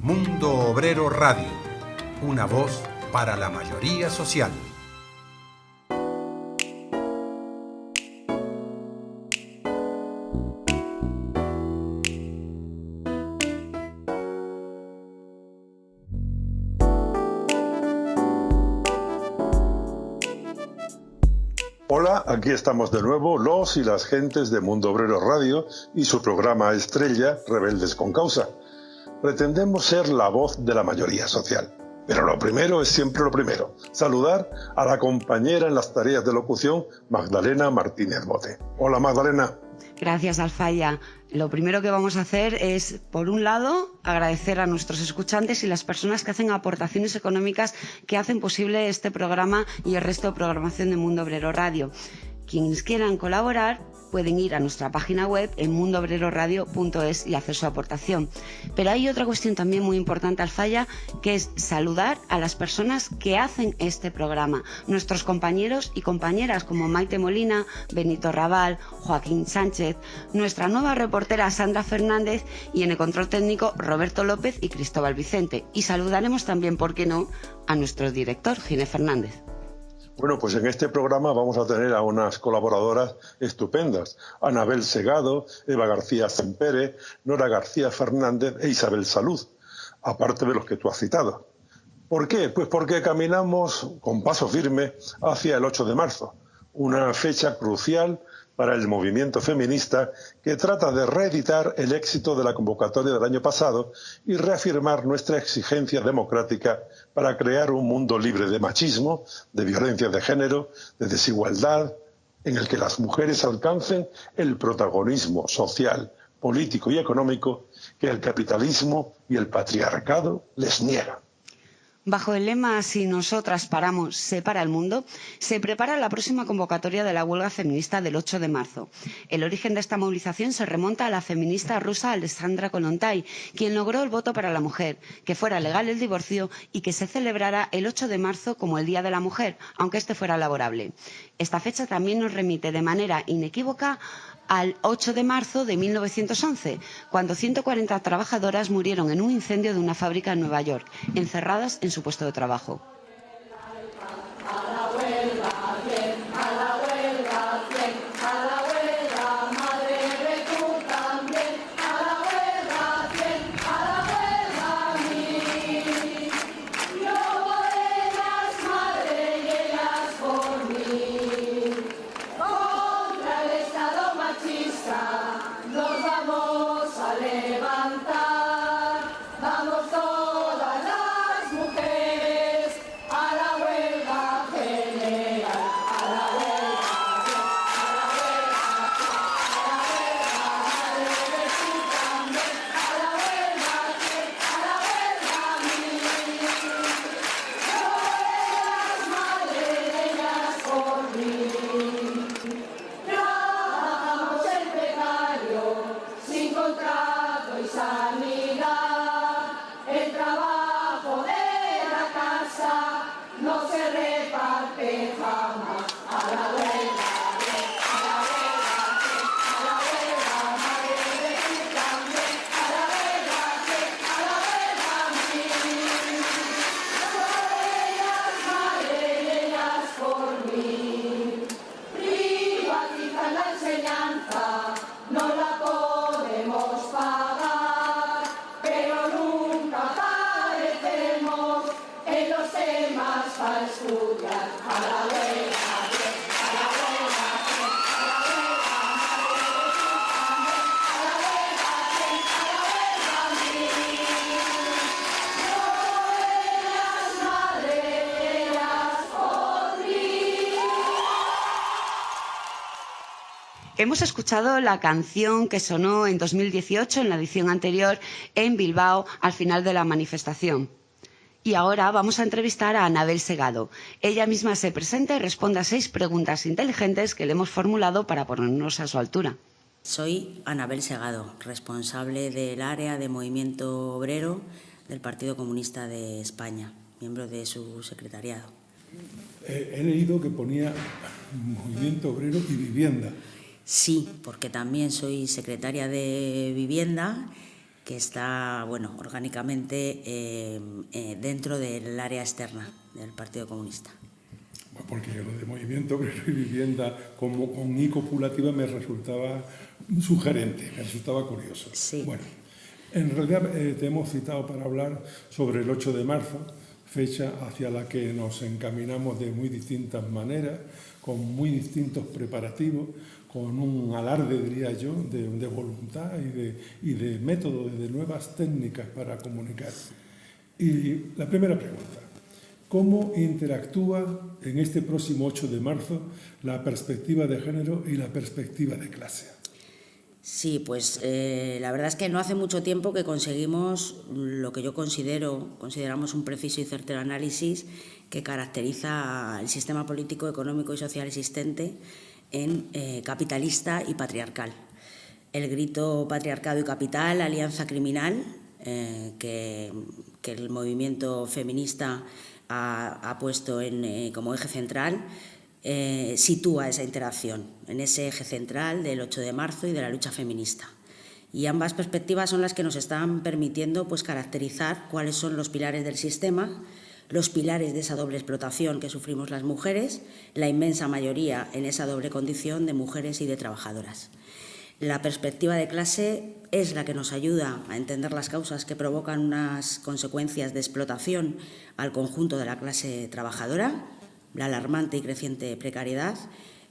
Mundo Obrero Radio, una voz para la mayoría social. Hola, aquí estamos de nuevo los y las gentes de Mundo Obrero Radio y su programa estrella, Rebeldes con Causa. Pretendemos ser la voz de la mayoría social. Pero lo primero es siempre lo primero, saludar a la compañera en las tareas de locución, Magdalena Martínez Bote. Hola, Magdalena. Gracias, Alfaya. Lo primero que vamos a hacer es, por un lado, agradecer a nuestros escuchantes y las personas que hacen aportaciones económicas que hacen posible este programa y el resto de programación de Mundo Obrero Radio. Quienes quieran colaborar pueden ir a nuestra página web en mundobreroradio.es y hacer su aportación. Pero hay otra cuestión también muy importante, Alfaya, que es saludar a las personas que hacen este programa. Nuestros compañeros y compañeras como Maite Molina, Benito Raval, Joaquín Sánchez, nuestra nueva reportera Sandra Fernández y en el control técnico Roberto López y Cristóbal Vicente. Y saludaremos también, ¿por qué no?, a nuestro director, Ginés Fernández. Bueno, pues en este programa vamos a tener a unas colaboradoras estupendas. Anabel Segado, Eva García Sempere, Nora García Fernández e Isabel Salud, aparte de los que tú has citado. ¿Por qué? Pues porque caminamos con paso firme hacia el 8 de marzo, una fecha crucial para el movimiento feminista que trata de reeditar el éxito de la convocatoria del año pasado y reafirmar nuestra exigencia democrática para crear un mundo libre de machismo, de violencia de género, de desigualdad, en el que las mujeres alcancen el protagonismo social, político y económico que el capitalismo y el patriarcado les niegan. Bajo el lema «Si nosotras paramos, se para el mundo», se prepara la próxima convocatoria de la huelga feminista del 8 de marzo. El origen de esta movilización se remonta a la feminista rusa Alexandra Kollontai, quien logró el voto para la mujer, que fuera legal el divorcio y que se celebrara el 8 de marzo como el Día de la Mujer, aunque este fuera laborable. Esta fecha también nos remite de manera inequívoca al 8 de marzo de 1911, cuando 140 trabajadoras murieron en un incendio de una fábrica en Nueva York, encerradas en su puesto de trabajo. Hemos escuchado la canción que sonó en 2018, en la edición anterior, en Bilbao, al final de la manifestación. Y ahora vamos a entrevistar a Anabel Segado. Ella misma se presenta y responde a 6 preguntas inteligentes que le hemos formulado para ponernos a su altura. Soy Anabel Segado, responsable del área de movimiento obrero del Partido Comunista de España, miembro de su secretariado. He leído que ponía movimiento obrero y vivienda. Sí, porque también soy secretaria de Vivienda que está, orgánicamente dentro del área externa del Partido Comunista. Porque lo de movimiento obrero y vivienda como con I copulativa me resultaba sugerente, me resultaba curioso. Sí. Bueno, en realidad te hemos citado para hablar sobre el 8 de marzo, fecha hacia la que nos encaminamos de muy distintas maneras, con muy distintos preparativos, con un alarde, diría yo, de voluntad y de métodos, de nuevas técnicas para comunicar. Y la primera pregunta: ¿cómo interactúa en este próximo 8 de marzo la perspectiva de género y la perspectiva de clase? Sí, pues la verdad es que no hace mucho tiempo que conseguimos lo que yo consideramos un preciso y certero análisis que caracteriza el sistema político, económico y social existente en capitalista y patriarcal. El grito patriarcado y capital, alianza criminal, que el movimiento feminista ha puesto como eje central, sitúa esa interacción en ese eje central del 8 de marzo y de la lucha feminista. Y ambas perspectivas son las que nos están permitiendo caracterizar cuáles son los pilares del sistema, los pilares de esa doble explotación que sufrimos las mujeres, la inmensa mayoría en esa doble condición de mujeres y de trabajadoras. La perspectiva de clase es la que nos ayuda a entender las causas que provocan unas consecuencias de explotación al conjunto de la clase trabajadora. La alarmante y creciente precariedad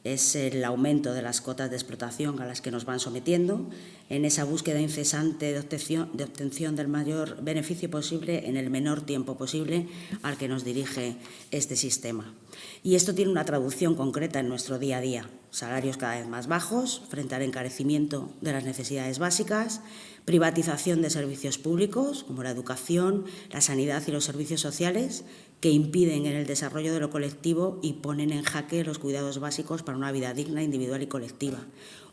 es el aumento de las cotas de explotación a las que nos van sometiendo en esa búsqueda incesante de obtención del mayor beneficio posible en el menor tiempo posible al que nos dirige este sistema. Y esto tiene una traducción concreta en nuestro día a día: salarios cada vez más bajos frente al encarecimiento de las necesidades básicas, privatización de servicios públicos como la educación, la sanidad y los servicios sociales, que impiden el desarrollo de lo colectivo y ponen en jaque los cuidados básicos para una vida digna, individual y colectiva.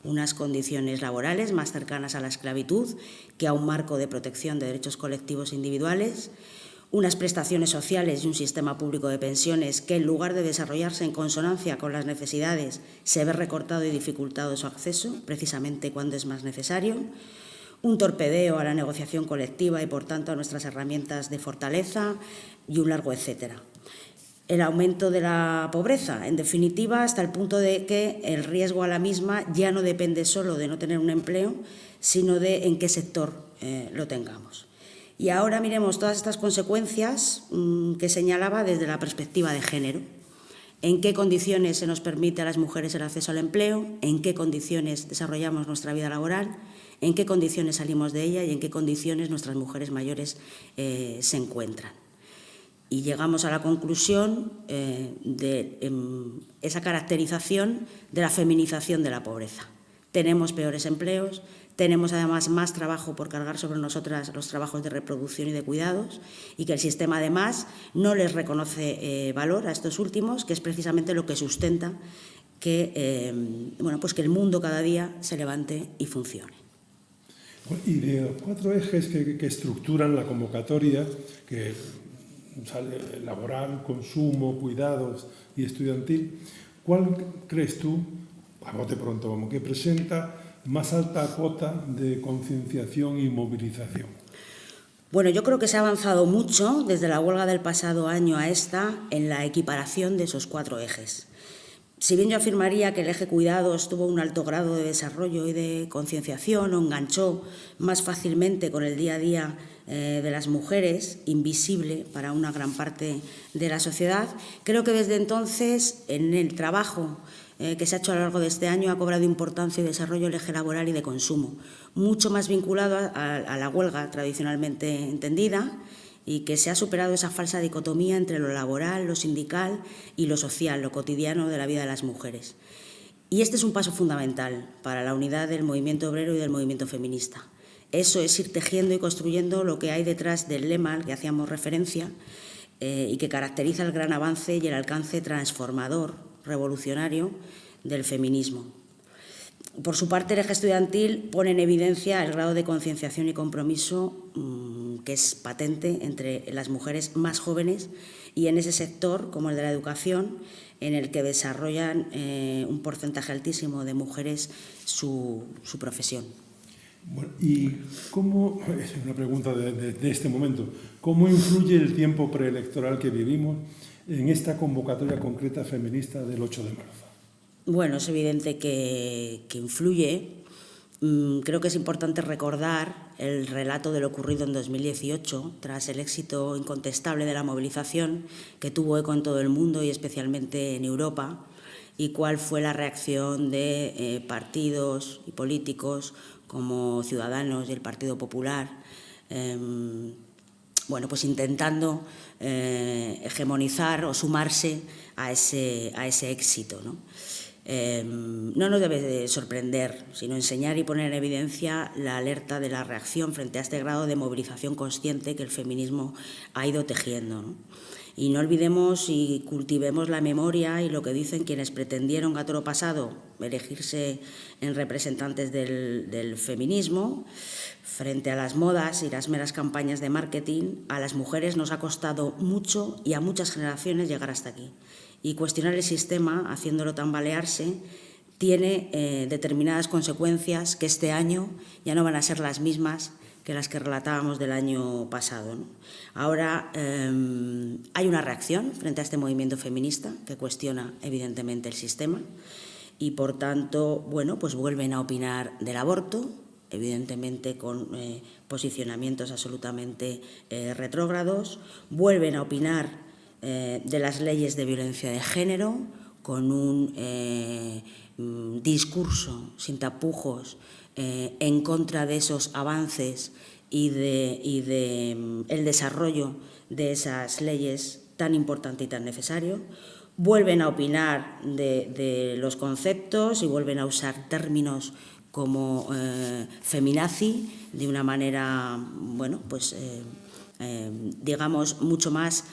Unas condiciones laborales más cercanas a la esclavitud que a un marco de protección de derechos colectivos e individuales, unas prestaciones sociales y un sistema público de pensiones que, en lugar de desarrollarse en consonancia con las necesidades, se ve recortado y dificultado su acceso, precisamente cuando es más necesario, un torpedeo a la negociación colectiva y, por tanto, a nuestras herramientas de fortaleza, y un largo etcétera. El aumento de la pobreza, en definitiva, hasta el punto de que el riesgo a la misma ya no depende solo de no tener un empleo, sino de en qué sector lo tengamos. Y ahora miremos todas estas consecuencias que señalaba desde la perspectiva de género. ¿En qué condiciones se nos permite a las mujeres el acceso al empleo? ¿En qué condiciones desarrollamos nuestra vida laboral? ¿En qué condiciones salimos de ella y en qué condiciones nuestras mujeres mayores se encuentran? Y llegamos a la conclusión de esa caracterización de la feminización de la pobreza. Tenemos peores empleos, tenemos además más trabajo por cargar sobre nosotras los trabajos de reproducción y de cuidados, y que el sistema además no les reconoce valor a estos últimos, que es precisamente lo que sustenta que el mundo cada día se levante y funcione. Y de los 4 ejes que estructuran la convocatoria, que sale laboral, consumo, cuidados y estudiantil, ¿cuál crees tú, a bote pronto, que presenta más alta cuota de concienciación y movilización? Bueno, yo creo que se ha avanzado mucho desde la huelga del pasado año a esta en la equiparación de esos 4 ejes. Si bien yo afirmaría que el eje cuidados tuvo un alto grado de desarrollo y de concienciación, o enganchó más fácilmente con el día a día de las mujeres, invisible para una gran parte de la sociedad, creo que desde entonces en el trabajo que se ha hecho a lo largo de este año ha cobrado importancia y desarrollo el eje laboral y de consumo, mucho más vinculado a la huelga tradicionalmente entendida, y que se ha superado esa falsa dicotomía entre lo laboral, lo sindical y lo social, lo cotidiano de la vida de las mujeres. Y este es un paso fundamental para la unidad del movimiento obrero y del movimiento feminista. Eso es ir tejiendo y construyendo lo que hay detrás del lema al que hacíamos referencia y que caracteriza el gran avance y el alcance transformador, revolucionario del feminismo. Por su parte, el eje estudiantil pone en evidencia el grado de concienciación y compromiso que es patente entre las mujeres más jóvenes y en ese sector, como el de la educación, en el que desarrollan un porcentaje altísimo de mujeres su profesión. Bueno, y cómo, es una pregunta de este momento, ¿cómo influye el tiempo preelectoral que vivimos en esta convocatoria concreta feminista del 8 de marzo? Bueno, es evidente que influye. Creo que es importante recordar el relato de lo ocurrido en 2018, tras el éxito incontestable de la movilización, que tuvo eco en todo el mundo y especialmente en Europa, y cuál fue la reacción de partidos y políticos como Ciudadanos y el Partido Popular, bueno, pues intentando hegemonizar o sumarse a ese éxito, ¿no? No nos debe de sorprender, sino enseñar y poner en evidencia la alerta de la reacción frente a este grado de movilización consciente que el feminismo ha ido tejiendo, ¿no? Y no olvidemos y cultivemos la memoria y lo que dicen quienes pretendieron a toro pasado elegirse en representantes del feminismo. Frente a las modas y las meras campañas de marketing, a las mujeres nos ha costado mucho y a muchas generaciones llegar hasta aquí. Y cuestionar el sistema, haciéndolo tambalearse, tiene determinadas consecuencias que este año ya no van a ser las mismas que las que relatábamos del año pasado, ¿no? Ahora hay una reacción frente a este movimiento feminista que cuestiona evidentemente el sistema y, por tanto, bueno, pues vuelven a opinar del aborto, evidentemente con posicionamientos absolutamente retrógrados, vuelven a opinar de las leyes de violencia de género, con un discurso sin tapujos en contra de esos avances y de el desarrollo de esas leyes tan importante y tan necesario. Vuelven a opinar de los conceptos y vuelven a usar términos como feminazi de una manera, bueno, pues digamos, mucho más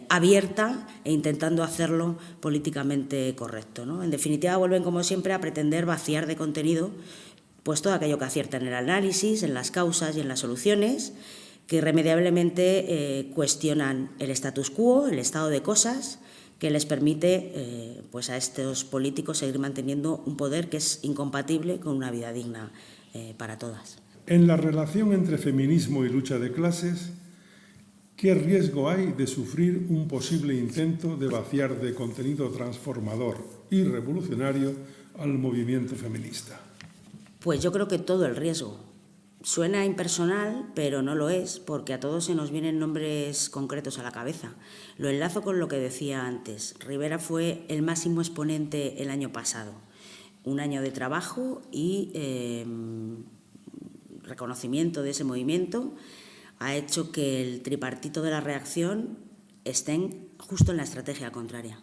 abierta e intentando hacerlo políticamente correcto, ¿no? En definitiva, vuelven, como siempre, a pretender vaciar de contenido pues todo aquello que acierta en el análisis, en las causas y en las soluciones, que irremediablemente cuestionan el status quo, el estado de cosas, que les permite pues a estos políticos seguir manteniendo un poder que es incompatible con una vida digna para todas. En la relación entre feminismo y lucha de clases, ¿qué riesgo hay de sufrir un posible intento de vaciar de contenido transformador y revolucionario al movimiento feminista? Pues yo creo que todo el riesgo. Suena impersonal, pero no lo es, porque a todos se nos vienen nombres concretos a la cabeza. Lo enlazo con lo que decía antes. Rivera fue el máximo exponente el año pasado. Un año de trabajo y reconocimiento de ese movimiento ha hecho que el tripartito de la reacción estén justo en la estrategia contraria.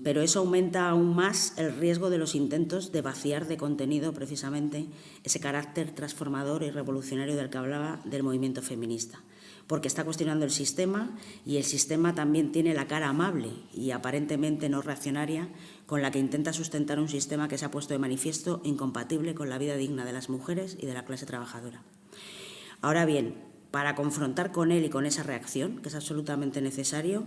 Pero eso aumenta aún más el riesgo de los intentos de vaciar de contenido precisamente ese carácter transformador y revolucionario del que hablaba del movimiento feminista, porque está cuestionando el sistema y el sistema también tiene la cara amable y aparentemente no reaccionaria con la que intenta sustentar un sistema que se ha puesto de manifiesto incompatible con la vida digna de las mujeres y de la clase trabajadora. Ahora bien, para confrontar con él y con esa reacción, que es absolutamente necesario,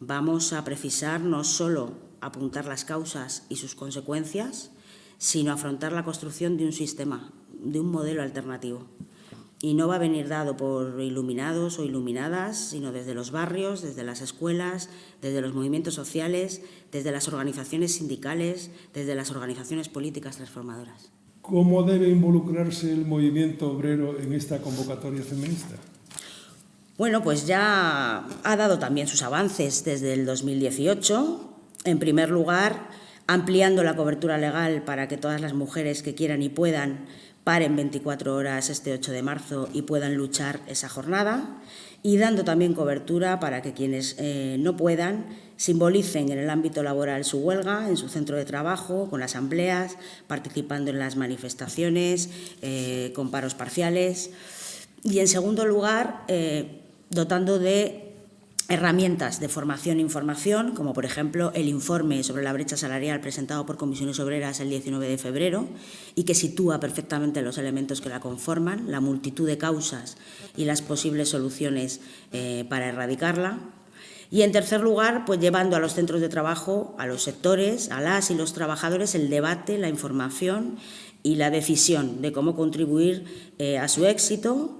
vamos a precisar no solo apuntar las causas y sus consecuencias, sino afrontar la construcción de un sistema, de un modelo alternativo. Y no va a venir dado por iluminados o iluminadas, sino desde los barrios, desde las escuelas, desde los movimientos sociales, desde las organizaciones sindicales, desde las organizaciones políticas transformadoras. ¿Cómo debe involucrarse el movimiento obrero en esta convocatoria feminista? Bueno, pues ya ha dado también sus avances desde el 2018. En primer lugar, ampliando la cobertura legal para que todas las mujeres que quieran y puedan paren 24 horas este 8 de marzo y puedan luchar esa jornada, y dando también cobertura para que quienes no puedan simbolicen en el ámbito laboral su huelga, en su centro de trabajo, con asambleas, participando en las manifestaciones, con paros parciales. Y, en segundo lugar, dotando de herramientas de formación e información, como por ejemplo el informe sobre la brecha salarial presentado por Comisiones Obreras el 19 de febrero y que sitúa perfectamente los elementos que la conforman, la multitud de causas y las posibles soluciones para erradicarla. Y, en tercer lugar, pues llevando a los centros de trabajo, a los sectores, a las y los trabajadores, el debate, la información y la decisión de cómo contribuir a su éxito,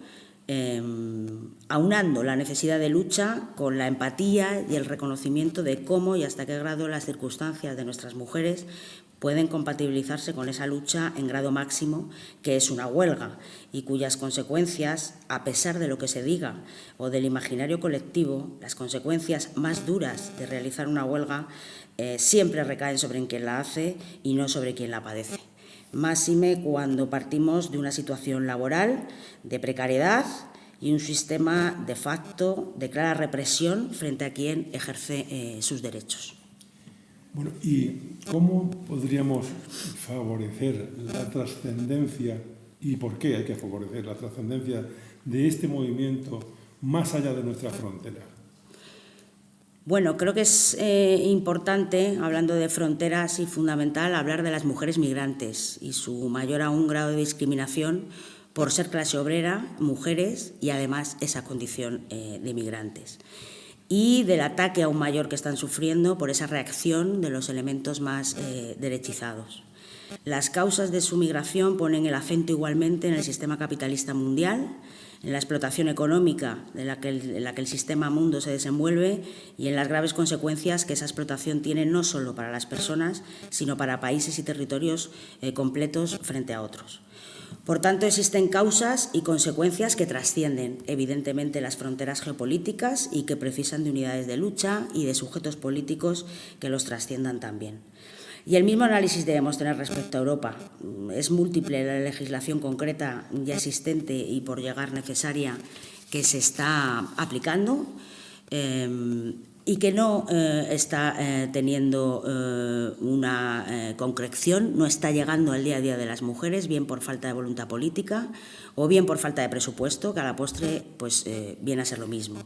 aunando la necesidad de lucha con la empatía y el reconocimiento de cómo y hasta qué grado las circunstancias de nuestras mujeres pueden compatibilizarse con esa lucha en grado máximo, que es una huelga, y cuyas consecuencias, a pesar de lo que se diga o del imaginario colectivo, las consecuencias más duras de realizar una huelga siempre recaen sobre quien la hace y no sobre quien la padece. Máxime cuando partimos de una situación laboral de precariedad y un sistema de facto de clara represión frente a quien ejerce sus derechos. Bueno, ¿y cómo podríamos favorecer la trascendencia y por qué hay que favorecer la trascendencia de este movimiento más allá de nuestras fronteras? Bueno, creo que es importante, hablando de fronteras, y fundamental hablar de las mujeres migrantes y su mayor aún grado de discriminación por ser clase obrera, mujeres y además esa condición de migrantes. Y del ataque aún mayor que están sufriendo por esa reacción de los elementos más derechizados. Las causas de su migración ponen el acento igualmente en el sistema capitalista mundial, en la explotación económica en la que el sistema mundo se desenvuelve y en las graves consecuencias que esa explotación tiene no solo para las personas, sino para países y territorios completos frente a otros. Por tanto, existen causas y consecuencias que trascienden, evidentemente, las fronteras geopolíticas y que precisan de unidades de lucha y de sujetos políticos que los trasciendan también. Y el mismo análisis debemos tener respecto a Europa. Es múltiple la legislación concreta ya existente y por llegar necesaria que se está aplicando y que no está teniendo una concreción, no está llegando al día a día de las mujeres, bien por falta de voluntad política o bien por falta de presupuesto, que a la postre pues, viene a ser lo mismo.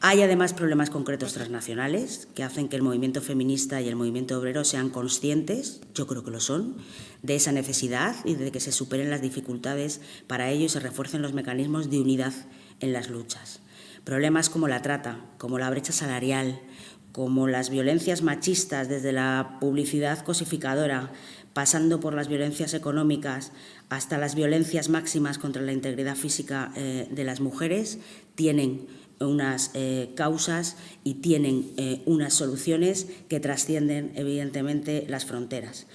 Hay además problemas concretos transnacionales que hacen que el movimiento feminista y el movimiento obrero sean conscientes, yo creo que lo son, de esa necesidad y de que se superen las dificultades para ello y se refuercen los mecanismos de unidad en las luchas. Problemas como la trata, como la brecha salarial, como las violencias machistas desde la publicidad cosificadora, pasando por las violencias económicas hasta las violencias máximas contra la integridad física de las mujeres, tienen unas causas y tienen unas soluciones que trascienden evidentemente las fronteras.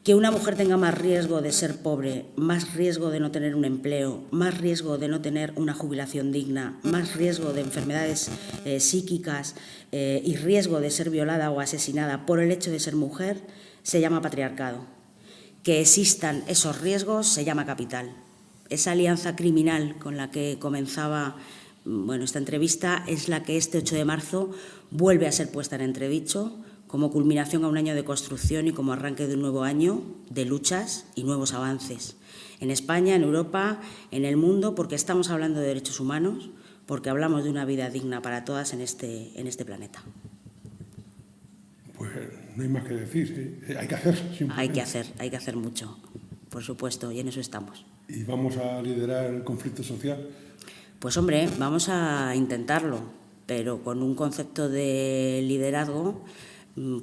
Que una mujer tenga más riesgo de ser pobre, más riesgo de no tener un empleo, más riesgo de no tener una jubilación digna, más riesgo de enfermedades psíquicas y riesgo de ser violada o asesinada por el hecho de ser mujer, se llama patriarcado. Que existan esos riesgos se llama capital. Esa alianza criminal con la que comenzaba esta entrevista es la que este 8 de marzo vuelve a ser puesta en entredicho como culminación a un año de construcción y como arranque de un nuevo año de luchas y nuevos avances. En España, en Europa, en el mundo, porque estamos hablando de derechos humanos, porque hablamos de una vida digna para todas en este planeta. Pues no hay más que decir, hay que hacer. Hay que hacer mucho, por supuesto, y en eso estamos. ¿Y vamos a liderar el conflicto social? Pues hombre, vamos a intentarlo, pero con un concepto de liderazgo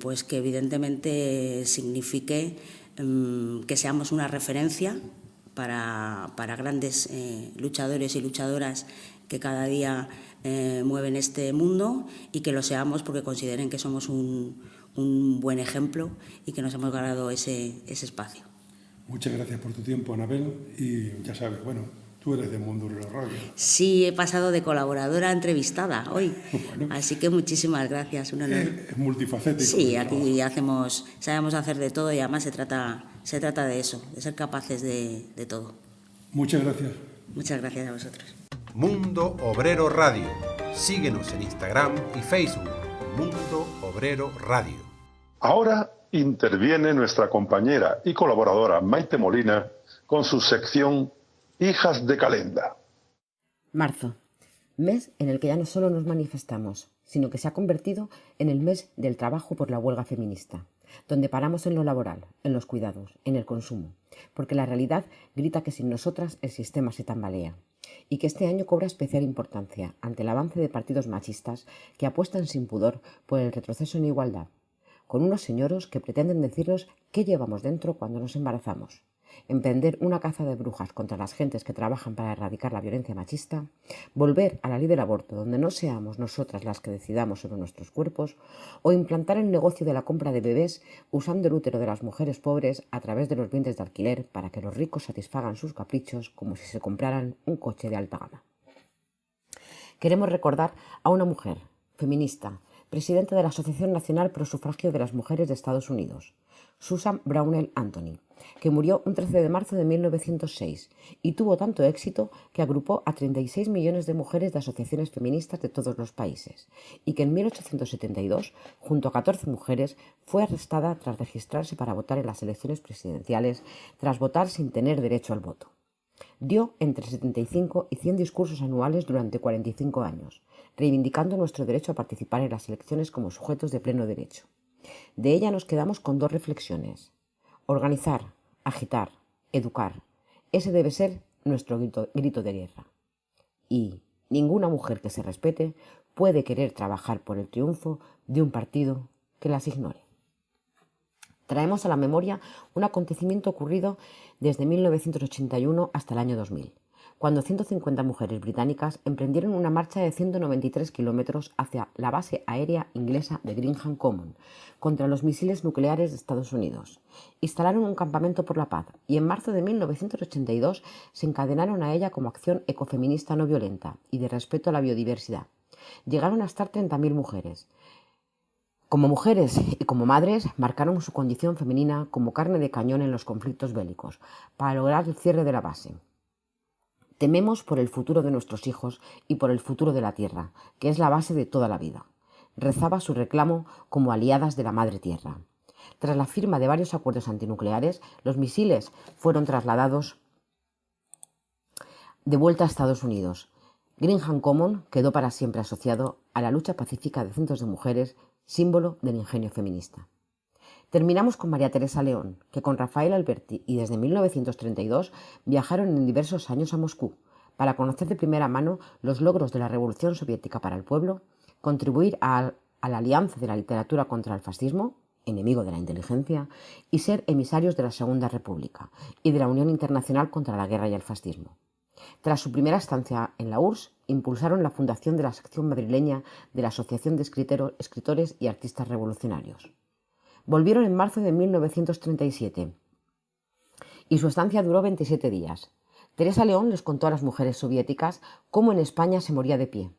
pues que evidentemente signifique que seamos una referencia para grandes luchadores y luchadoras que cada día mueven este mundo y que lo seamos porque consideren que somos un buen ejemplo y que nos hemos ganado ese espacio. Muchas gracias por tu tiempo, Anabel, y ya sabes, tú eres de Mundo Obrero Radio. Sí, he pasado de colaboradora a entrevistada hoy, así que muchísimas gracias, un honor. Es multifacético. Sí, aquí sabemos hacer de todo y además se trata de eso, de ser capaces de todo. Muchas gracias. Muchas gracias a vosotros. Mundo Obrero Radio. Síguenos en Instagram y Facebook. Mundo Obrero Radio. Ahora interviene nuestra compañera y colaboradora Maite Molina con su sección Hijas de Calenda. Marzo, mes en el que ya no solo nos manifestamos, sino que se ha convertido en el mes del trabajo por la huelga feminista, donde paramos en lo laboral, en los cuidados, en el consumo, porque la realidad grita que sin nosotras el sistema se tambalea, y que este año cobra especial importancia ante el avance de partidos machistas que apuestan sin pudor por el retroceso en igualdad, con unos señoros que pretenden decirnos qué llevamos dentro cuando nos embarazamos, emprender una caza de brujas contra las gentes que trabajan para erradicar la violencia machista, volver a la ley del aborto donde no seamos nosotras las que decidamos sobre nuestros cuerpos, o implantar el negocio de la compra de bebés usando el útero de las mujeres pobres a través de los bienes de alquiler para que los ricos satisfagan sus caprichos como si se compraran un coche de alta gama. Queremos recordar a una mujer feminista, presidenta de la Asociación Nacional Pro Sufragio de las Mujeres de Estados Unidos, Susan Brownell Anthony, que murió un 13 de marzo de 1906 y tuvo tanto éxito que agrupó a 36 millones de mujeres de asociaciones feministas de todos los países y que en 1872, junto a 14 mujeres, fue arrestada tras registrarse para votar en las elecciones presidenciales tras votar sin tener derecho al voto. Dio entre 75 y 100 discursos anuales durante 45 años, reivindicando nuestro derecho a participar en las elecciones como sujetos de pleno derecho. De ella nos quedamos con dos reflexiones. Organizar, agitar, educar. Ese debe ser nuestro grito de guerra. Y ninguna mujer que se respete puede querer trabajar por el triunfo de un partido que las ignore. Traemos a la memoria un acontecimiento ocurrido desde 1981 hasta el año 2000, cuando 150 mujeres británicas emprendieron una marcha de 193 kilómetros hacia la base aérea inglesa de Greenham Common contra los misiles nucleares de Estados Unidos. Instalaron un campamento por la paz y en marzo de 1982 se encadenaron a ella como acción ecofeminista no violenta y de respeto a la biodiversidad. Llegaron a estar 30.000 mujeres. Como mujeres y como madres, marcaron su condición femenina como carne de cañón en los conflictos bélicos, para lograr el cierre de la base. Tememos por el futuro de nuestros hijos y por el futuro de la tierra, que es la base de toda la vida. Rezaba su reclamo como aliadas de la madre tierra. Tras la firma de varios acuerdos antinucleares, los misiles fueron trasladados de vuelta a Estados Unidos. Greenham Common quedó para siempre asociado a la lucha pacífica de cientos de mujeres, símbolo del ingenio feminista. Terminamos con María Teresa León, que con Rafael Alberti y desde 1932 viajaron en diversos años a Moscú para conocer de primera mano los logros de la Revolución Soviética para el pueblo, contribuir a la alianza de la literatura contra el fascismo, enemigo de la inteligencia, y ser emisarios de la Segunda República y de la Unión Internacional contra la Guerra y el Fascismo. Tras su primera estancia en la URSS, impulsaron la fundación de la sección madrileña de la Asociación de Escritores y Artistas Revolucionarios. Volvieron en marzo de 1937 y su estancia duró 27 días. Teresa León les contó a las mujeres soviéticas cómo en España se moría de pie,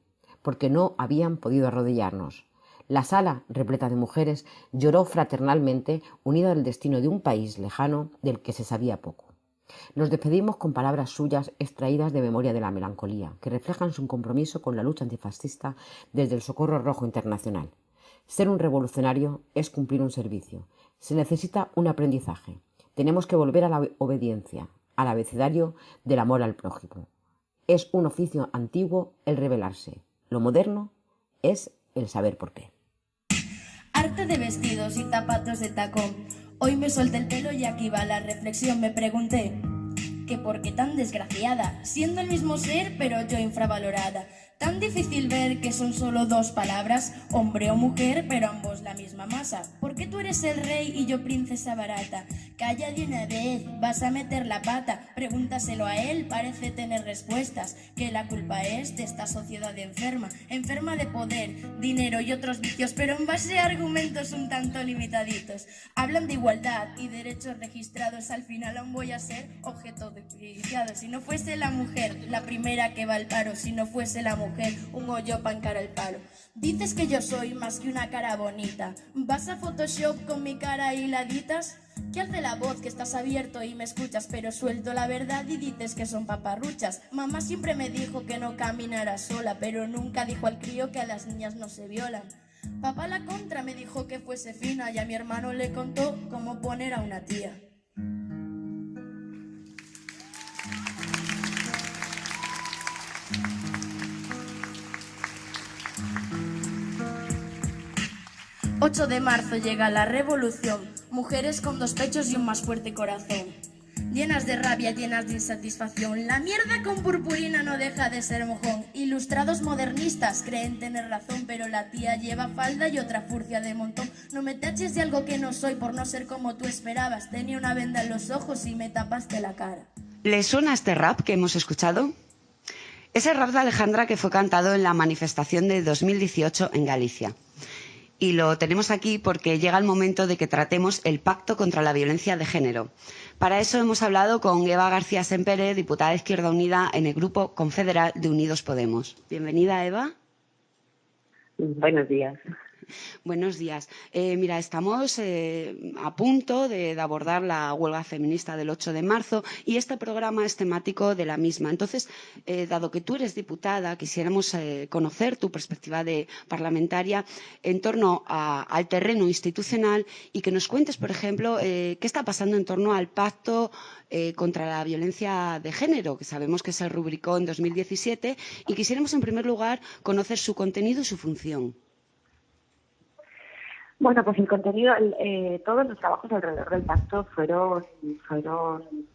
porque no habían podido arrodillarnos. La sala, repleta de mujeres, lloró fraternalmente, unida al destino de un país lejano del que se sabía poco. Nos despedimos con palabras suyas extraídas de Memoria de la Melancolía, que reflejan su compromiso con la lucha antifascista desde el Socorro Rojo Internacional. Ser un revolucionario es cumplir un servicio. Se necesita un aprendizaje. Tenemos que volver a la obediencia, al abecedario del amor al prójimo. Es un oficio antiguo el rebelarse. Lo moderno es el saber por qué. Arte de vestidos y zapatos de tacón. Hoy me solté el pelo y aquí va la reflexión. Me pregunté, ¿que por qué tan desgraciada? Siendo el mismo ser, pero yo infravalorada. Tan difícil ver que son solo dos palabras, hombre o mujer, pero ambos la misma masa. ¿Por qué tú eres el rey y yo princesa barata? Calla de una vez, vas a meter la pata. Pregúntaselo a él, parece tener respuestas. Que la culpa es de esta sociedad enferma, enferma de poder, dinero y otros vicios, pero en base a argumentos un tanto limitaditos. Hablan de igualdad y derechos registrados, al final aún voy a ser objeto de privilegiados. Si no fuese la mujer la primera que va al paro, si no fuese la mujer un hoyo para encarar el palo. Dices que yo soy más que una cara bonita. ¿Vas a Photoshop con mi cara hiladitas? ¿Qué hace la voz que estás abierto y me escuchas? Pero suelto la verdad y dices que son paparruchas. Mamá siempre me dijo que no caminara sola, pero nunca dijo al crío que a las niñas no se violan. Papá la contra me dijo que fuese fina y a mi hermano le contó cómo poner a una tía. ...8 de marzo llega la revolución... ...mujeres con dos pechos y un más fuerte corazón... llenas de rabia, llenas de insatisfacción. La mierda con purpurina no deja de ser mojón. Ilustrados modernistas creen tener razón, pero la tía lleva falda y otra furcia de montón. No me taches de algo que no soy por no ser como tú esperabas. Tenía una venda en los ojos y me tapaste la cara. ¿Les suena este rap que hemos escuchado? Ese rap de Alejandra que fue cantado en la manifestación de 2018 en Galicia. Y lo tenemos aquí porque llega el momento de que tratemos el pacto contra la violencia de género. Para eso hemos hablado con Eva García Sempere, diputada de Izquierda Unida en el Grupo Confederal de Unidos Podemos. Bienvenida, Eva. Buenos días. Buenos días. Mira, estamos a punto de abordar la huelga feminista del 8 de marzo y este programa es temático de la misma. Entonces, dado que tú eres diputada, quisiéramos conocer tu perspectiva de parlamentaria en torno al terreno institucional y que nos cuentes, por ejemplo, qué está pasando en torno al pacto contra la violencia de género, que sabemos que se rubricó en 2017, y quisiéramos, en primer lugar, conocer su contenido y su función. Bueno, pues el contenido, todos los trabajos alrededor del pacto fueron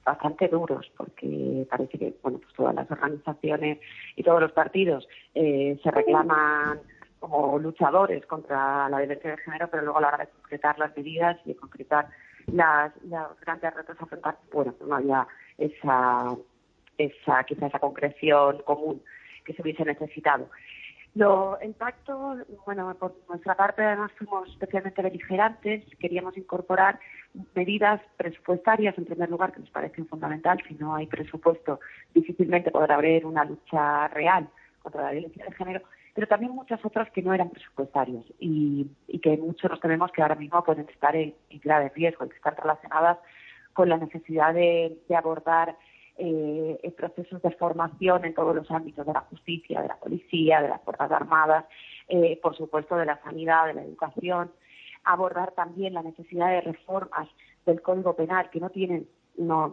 bastante duros, porque parece que bueno, pues todas las organizaciones y todos los partidos se reclaman como luchadores contra la violencia de género, pero luego a la hora de concretar las medidas y de concretar los grandes retos a afrontar, bueno, no había esa concreción común que se hubiese necesitado. El pacto, bueno, por nuestra parte además fuimos especialmente beligerantes, queríamos incorporar medidas presupuestarias en primer lugar que nos parecen fundamental. Si no hay presupuesto difícilmente podrá haber una lucha real contra la violencia de género, pero también muchas otras que no eran presupuestarias y que muchos nos tememos que ahora mismo pueden estar en grave riesgo y que están relacionadas con la necesidad de abordar procesos de formación en todos los ámbitos de la justicia, de la policía, de las Fuerzas Armadas, por supuesto de la sanidad, de la educación, abordar también la necesidad de reformas del Código Penal que no tienen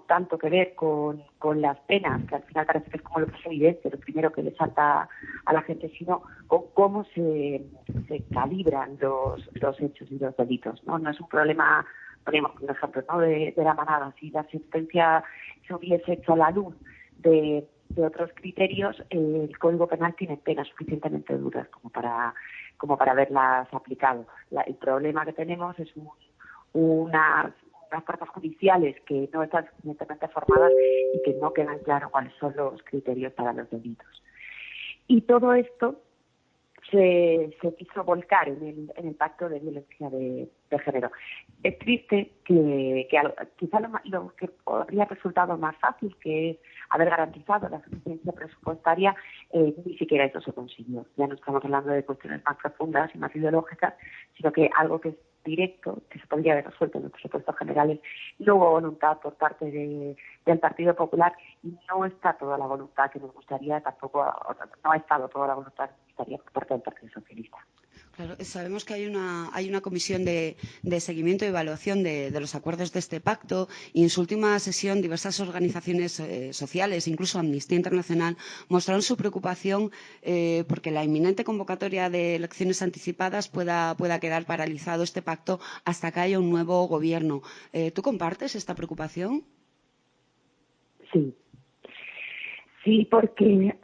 tanto que ver con las penas, que al final parece que es como lo que es evidente, lo primero que le salta a la gente, sino con cómo se calibran los hechos y los delitos, ¿no? No es un problema, ponemos un ejemplo, ¿no? de la manada. Si la sentencia se hubiese hecho a la luz de otros criterios, el Código Penal tiene penas suficientemente duras como para haberlas aplicado. El problema que tenemos es unas fuerzas judiciales que no están suficientemente formadas y que no quedan claros cuáles son los criterios para los delitos. Y todo esto se quiso volcar en el pacto de violencia de género. Es triste que quizá lo que habría resultado más fácil, que es haber garantizado la suficiencia presupuestaria, ni siquiera eso se consiguió. Ya no estamos hablando de cuestiones más profundas y más ideológicas, sino que algo que es directo, que se podría haber resuelto en los presupuestos generales. No hubo voluntad por parte del Partido Popular y no está toda la voluntad que nos gustaría, tampoco no ha estado toda la voluntad que nos gustaría por parte del Partido Socialista. Claro, sabemos que hay una comisión de seguimiento y evaluación de los acuerdos de este pacto y en su última sesión diversas organizaciones sociales, incluso Amnistía Internacional, mostraron su preocupación porque la inminente convocatoria de elecciones anticipadas pueda quedar paralizado este pacto hasta que haya un nuevo gobierno. ¿Tú compartes esta preocupación? Sí, porque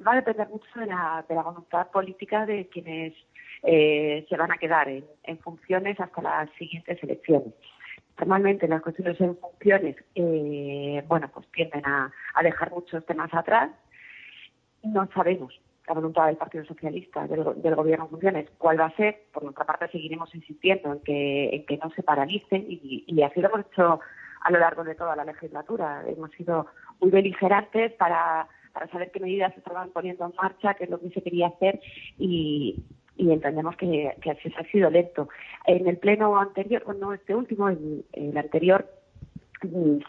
va a depender mucho de la voluntad política de quienes se van a quedar en funciones hasta las siguientes elecciones. Normalmente las cuestiones en funciones pues tienden a dejar muchos temas atrás. No sabemos la voluntad del Partido Socialista, del Gobierno en funciones, cuál va a ser. Por nuestra parte seguiremos insistiendo en que no se paralicen y así lo hemos hecho a lo largo de toda la legislatura. Hemos sido muy beligerantes para saber qué medidas se estaban poniendo en marcha, qué es lo que se quería hacer y entendemos que así ha sido lento. En el pleno anterior, no este último, el anterior,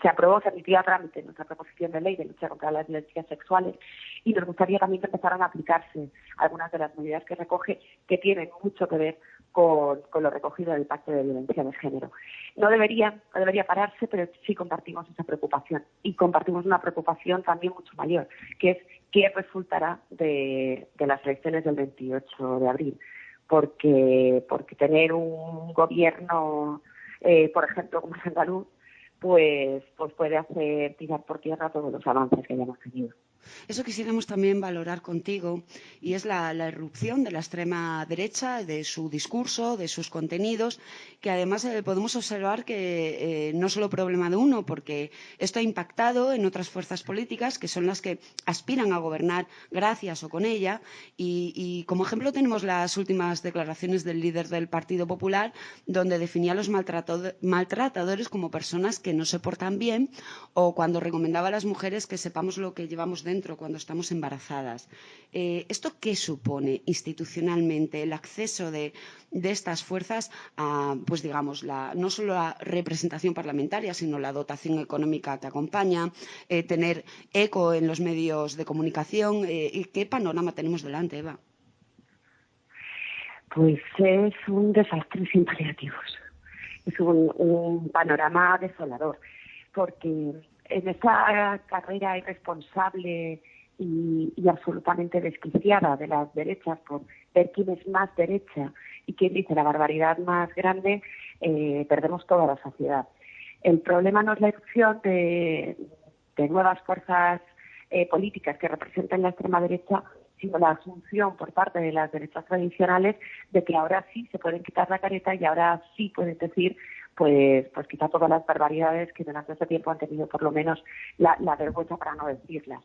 se aprobó, se admitió a trámite nuestra proposición de ley de lucha contra las violencias sexuales y nos gustaría también que empezaran a aplicarse algunas de las medidas que recoge, que tienen mucho que ver con lo recogido del Pacto de Violencia de Género. No debería pararse, pero sí compartimos esa preocupación y compartimos una preocupación también mucho mayor, que es qué resultará de las elecciones del 28 de abril, porque tener un gobierno, por ejemplo, como es andaluz, pues puede hacer tirar por tierra todos los avances que hayamos tenido. Eso quisiéramos también valorar contigo, y es la irrupción de la extrema derecha, de su discurso, de sus contenidos, que además podemos observar que no es solo problema de uno, porque esto ha impactado en otras fuerzas políticas que son las que aspiran a gobernar gracias o con ella, y como ejemplo tenemos las últimas declaraciones del líder del Partido Popular, donde definía a los maltratadores como personas que no se portan bien, o cuando recomendaba a las mujeres que sepamos lo que llevamos dentro cuando estamos embarazadas. ¿Esto qué supone institucionalmente el acceso de estas fuerzas a, pues digamos, no solo la representación parlamentaria, sino la dotación económica que acompaña, tener eco en los medios de comunicación? ¿Qué panorama tenemos delante, Eva? Pues es un desastre sin paliativos. Es un panorama desolador, porque en esta carrera irresponsable y absolutamente desquiciada de las derechas por ver quién es más derecha y quién dice la barbaridad más grande, perdemos toda la sociedad. El problema no es la irrupción de nuevas fuerzas políticas que representan la extrema derecha, sino la asunción por parte de las derechas tradicionales de que ahora sí se pueden quitar la careta y ahora sí pueden decir pues quizá todas las barbaridades que durante este tiempo han tenido por lo menos la vergüenza para no decirlas.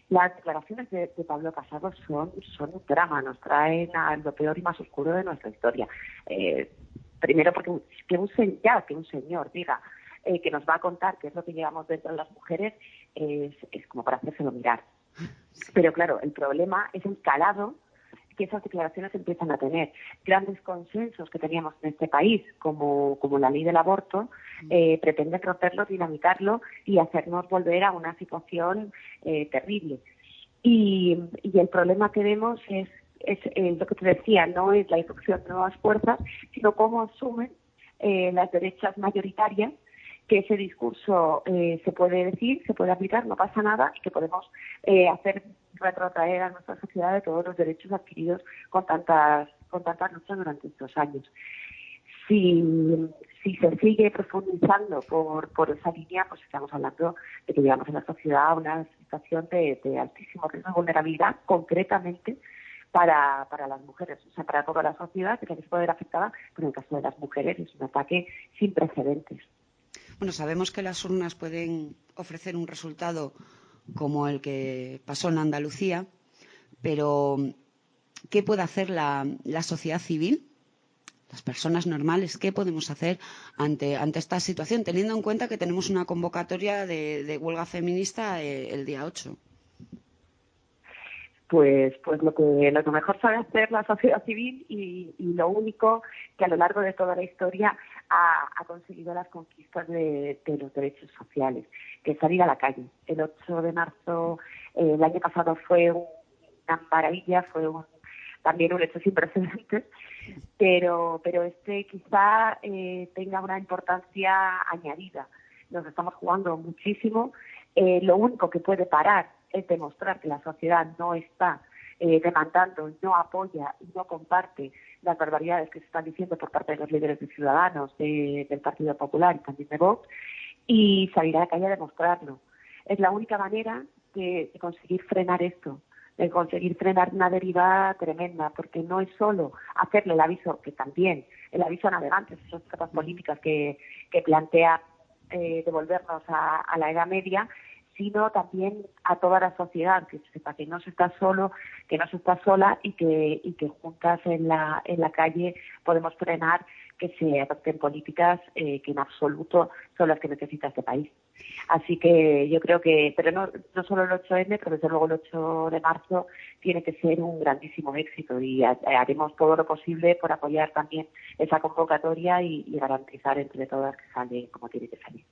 Las declaraciones de Pablo Casado son un drama, nos traen a lo peor y más oscuro de nuestra historia. Primero porque que un señor diga que nos va a contar qué es lo que llevamos dentro de las mujeres es como para hacérselo mirar. Pero claro, el problema es el calado que esas declaraciones empiezan a tener. Grandes consensos que teníamos en este país, como la ley del aborto, pretenden romperlo, dinamitarlo y hacernos volver a una situación terrible. Y el problema que vemos es lo que te decía, no es la irrupción de nuevas fuerzas, sino cómo asumen las derechas mayoritarias que ese discurso se puede decir, se puede aplicar, no pasa nada, y que podemos hacer retrotraer a nuestra sociedad de todos los derechos adquiridos con tantas luchas durante estos años. Si se sigue profundizando por esa línea, pues estamos hablando de que llegamos en la sociedad a una situación de altísimo riesgo de vulnerabilidad, concretamente para las mujeres, o sea, para toda la sociedad, que se puede ver afectada, pero en el caso de las mujeres es un ataque sin precedentes. Bueno, sabemos que las urnas pueden ofrecer un resultado como el que pasó en Andalucía, pero ¿qué puede hacer la sociedad civil, las personas normales? ¿Qué podemos hacer ante esta situación, teniendo en cuenta que tenemos una convocatoria de huelga feminista el día 8? Pues lo que mejor sabe hacer la sociedad civil y lo único que a lo largo de toda la historia ha conseguido las conquistas de los derechos sociales, que es salir a la calle. El 8 de marzo el año pasado fue una maravilla, fue también un hecho sin precedentes, pero este quizá tenga una importancia añadida. Nos estamos jugando muchísimo. Lo único que puede parar es demostrar que la sociedad no está demandando, no apoya y no comparte las barbaridades que se están diciendo por parte de los líderes de Ciudadanos, del Partido Popular y también de Vox, y salir a la calle a demostrarlo. Es la única manera de conseguir frenar esto, de conseguir frenar una deriva tremenda, porque no es solo hacerle el aviso, que también, el aviso a navegantes, esas tropas políticas que plantea devolvernos a la Edad Media, sino también a toda la sociedad, que sepa que no se está solo, que no se está sola y que juntas en la calle podemos frenar que se adopten políticas que en absoluto son las que necesita este país. Así que yo creo que, pero no solo el 8M, pero desde luego el 8 de marzo tiene que ser un grandísimo éxito y haremos todo lo posible por apoyar también esa convocatoria y garantizar entre todas que sale como tiene que salir.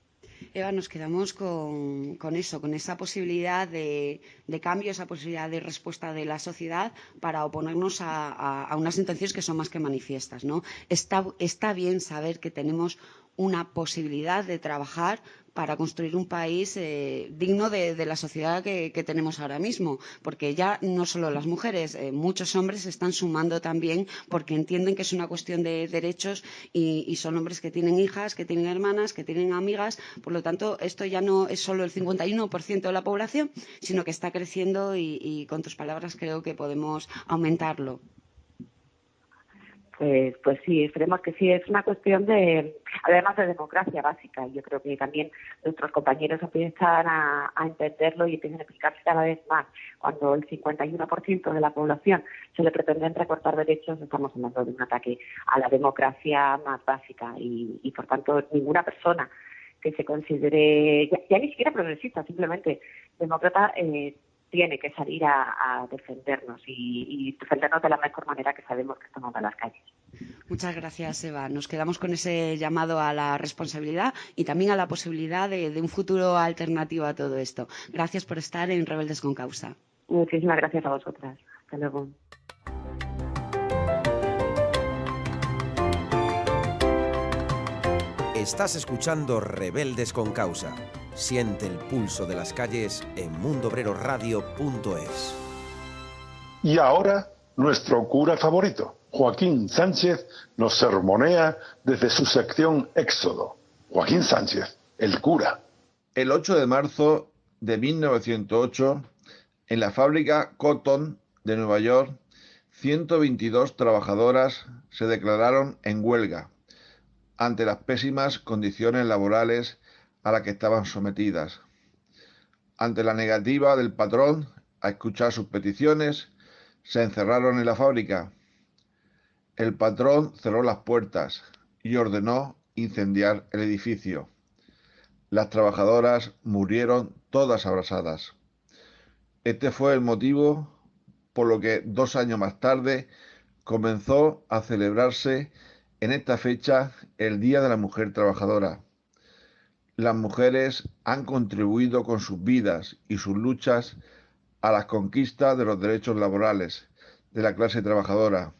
Eva, nos quedamos con eso, con esa posibilidad de cambio, esa posibilidad de respuesta de la sociedad para oponernos a unas intenciones que son más que manifiestas, ¿no? Está bien saber que tenemos una posibilidad de trabajar para construir un país digno de la sociedad que tenemos ahora mismo, porque ya no solo las mujeres, muchos hombres se están sumando también porque entienden que es una cuestión de derechos y son hombres que tienen hijas, que tienen hermanas, que tienen amigas. Por lo tanto, esto ya no es solo el 51% de la población, sino que está creciendo y con tus palabras creo que podemos aumentarlo. Pues sí, esperemos que sí. Es una cuestión además de democracia básica. Yo creo que también nuestros compañeros empiezan a entenderlo y empiezan a explicarse cada vez más. Cuando el 51% de la población se le pretenden recortar derechos, estamos hablando de un ataque a la democracia más básica y por tanto, ninguna persona que se considere, ya ni siquiera progresista, simplemente demócrata, tiene que salir a defendernos y defendernos de la mejor manera que sabemos que estamos en las calles. Muchas gracias, Eva. Nos quedamos con ese llamado a la responsabilidad y también a la posibilidad de un futuro alternativo a todo esto. Gracias por estar en Rebeldes con Causa. Muchísimas gracias a vosotras. Hasta luego. Estás escuchando Rebeldes con Causa. Siente el pulso de las calles en mundoobrerораdio.es. Y ahora, nuestro cura favorito, Joaquín Sánchez, nos sermonea desde su sección Éxodo. Joaquín Sánchez, el cura. El 8 de marzo de 1908, en la fábrica Cotton de Nueva York, 122 trabajadoras se declararon en huelga ante las pésimas condiciones laborales a las que estaban sometidas. Ante la negativa del patrón a escuchar sus peticiones, se encerraron en la fábrica. El patrón cerró las puertas y ordenó incendiar el edificio. Las trabajadoras murieron todas abrasadas. Este fue el motivo por lo que 2 años más tarde comenzó a celebrarse en esta fecha el Día de la Mujer Trabajadora. Las mujeres han contribuido con sus vidas y sus luchas a las conquistas de los derechos laborales de la clase trabajadora,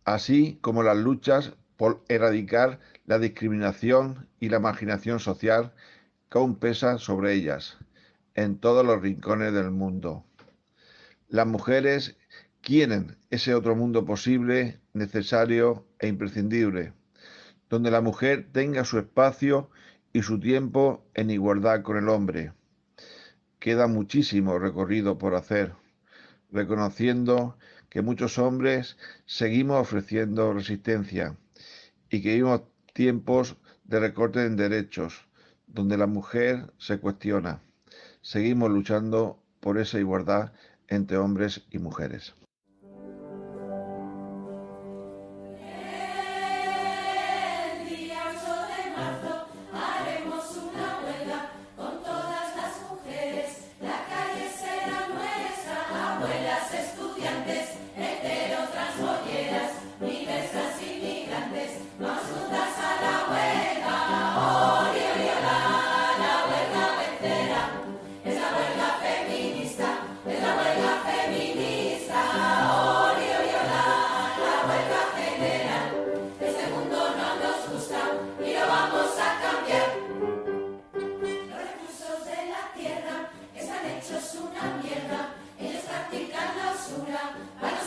así como las luchas por erradicar la discriminación y la marginación social que aún pesa sobre ellas en todos los rincones del mundo. Las mujeres quieren ese otro mundo posible, necesario e imprescindible, donde la mujer tenga su espacio y su tiempo en igualdad con el hombre. Queda muchísimo recorrido por hacer, reconociendo que muchos hombres seguimos ofreciendo resistencia y que vivimos tiempos de recorte en derechos, donde la mujer se cuestiona. Seguimos luchando por esa igualdad entre hombres y mujeres. Una mierda, ellos practican la usura, van a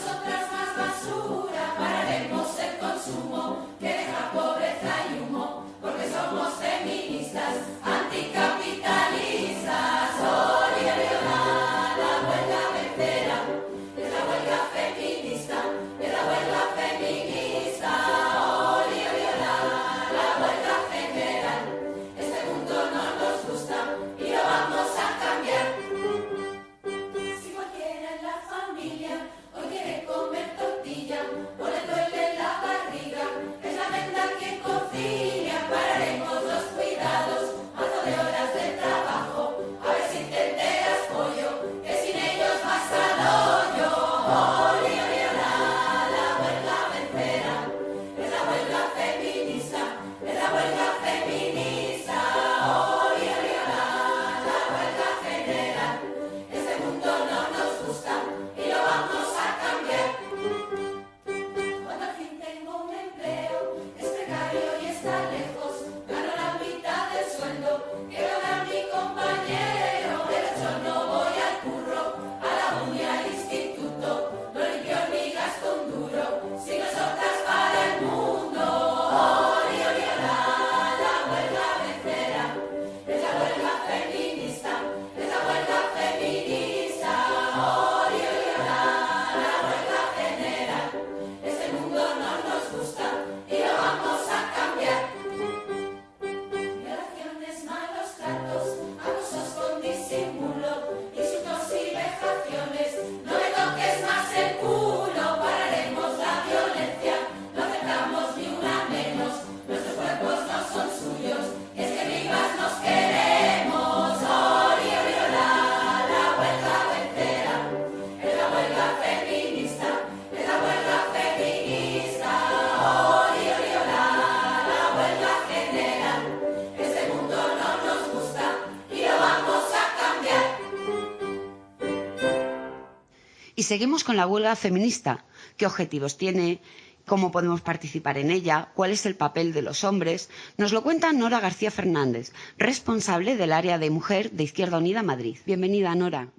seguimos con la huelga feminista. ¿Qué objetivos tiene? ¿Cómo podemos participar en ella? ¿Cuál es el papel de los hombres? Nos lo cuenta Nora García Fernández, responsable del área de mujer de Izquierda Unida Madrid. Bienvenida, Nora.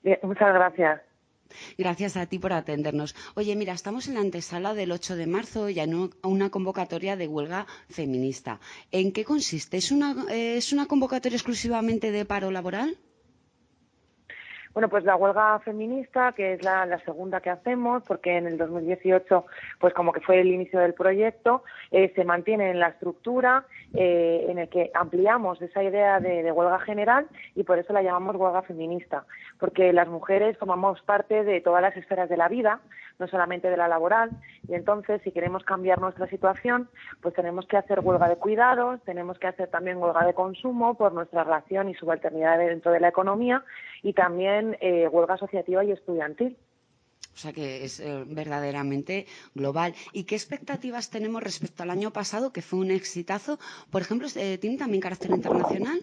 Bien, muchas gracias. Gracias a ti por atendernos. Oye, mira, estamos en la antesala del 8 de marzo y en una convocatoria de huelga feminista. ¿En qué consiste? ¿Es una convocatoria exclusivamente de paro laboral? Bueno, pues la huelga feminista, que es la segunda que hacemos, porque en el 2018, pues como que fue el inicio del proyecto, se mantiene en la estructura en el que ampliamos esa idea de huelga general y por eso la llamamos huelga feminista, porque las mujeres formamos parte de todas las esferas de la vida, no solamente de la laboral, y entonces si queremos cambiar nuestra situación, pues tenemos que hacer huelga de cuidados, tenemos que hacer también huelga de consumo por nuestra relación y subalternidad dentro de la economía y también huelga asociativa y estudiantil. O sea que es verdaderamente global. ¿Y qué expectativas tenemos respecto al año pasado, que fue un exitazo? Por ejemplo, ¿tiene también carácter internacional?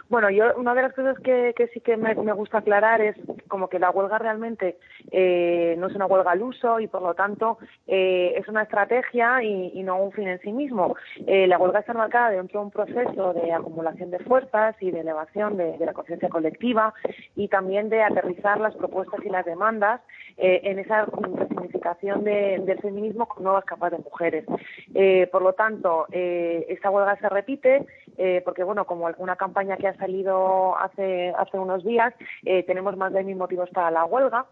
Bueno, una de las cosas que sí que me gusta aclarar es como que la huelga realmente no es una huelga al uso y por lo tanto es una estrategia y no un fin en sí mismo. La huelga está enmarcada dentro de un proceso de acumulación de fuerzas y de elevación de la conciencia colectiva y también de aterrizar las propuestas y las demandas en esa resignificación del feminismo con nuevas capas de mujeres. Por lo tanto, esta huelga se repite porque, bueno, como alguna campaña que ha salido hace unos días, tenemos más de 1000 motivos para la huelga.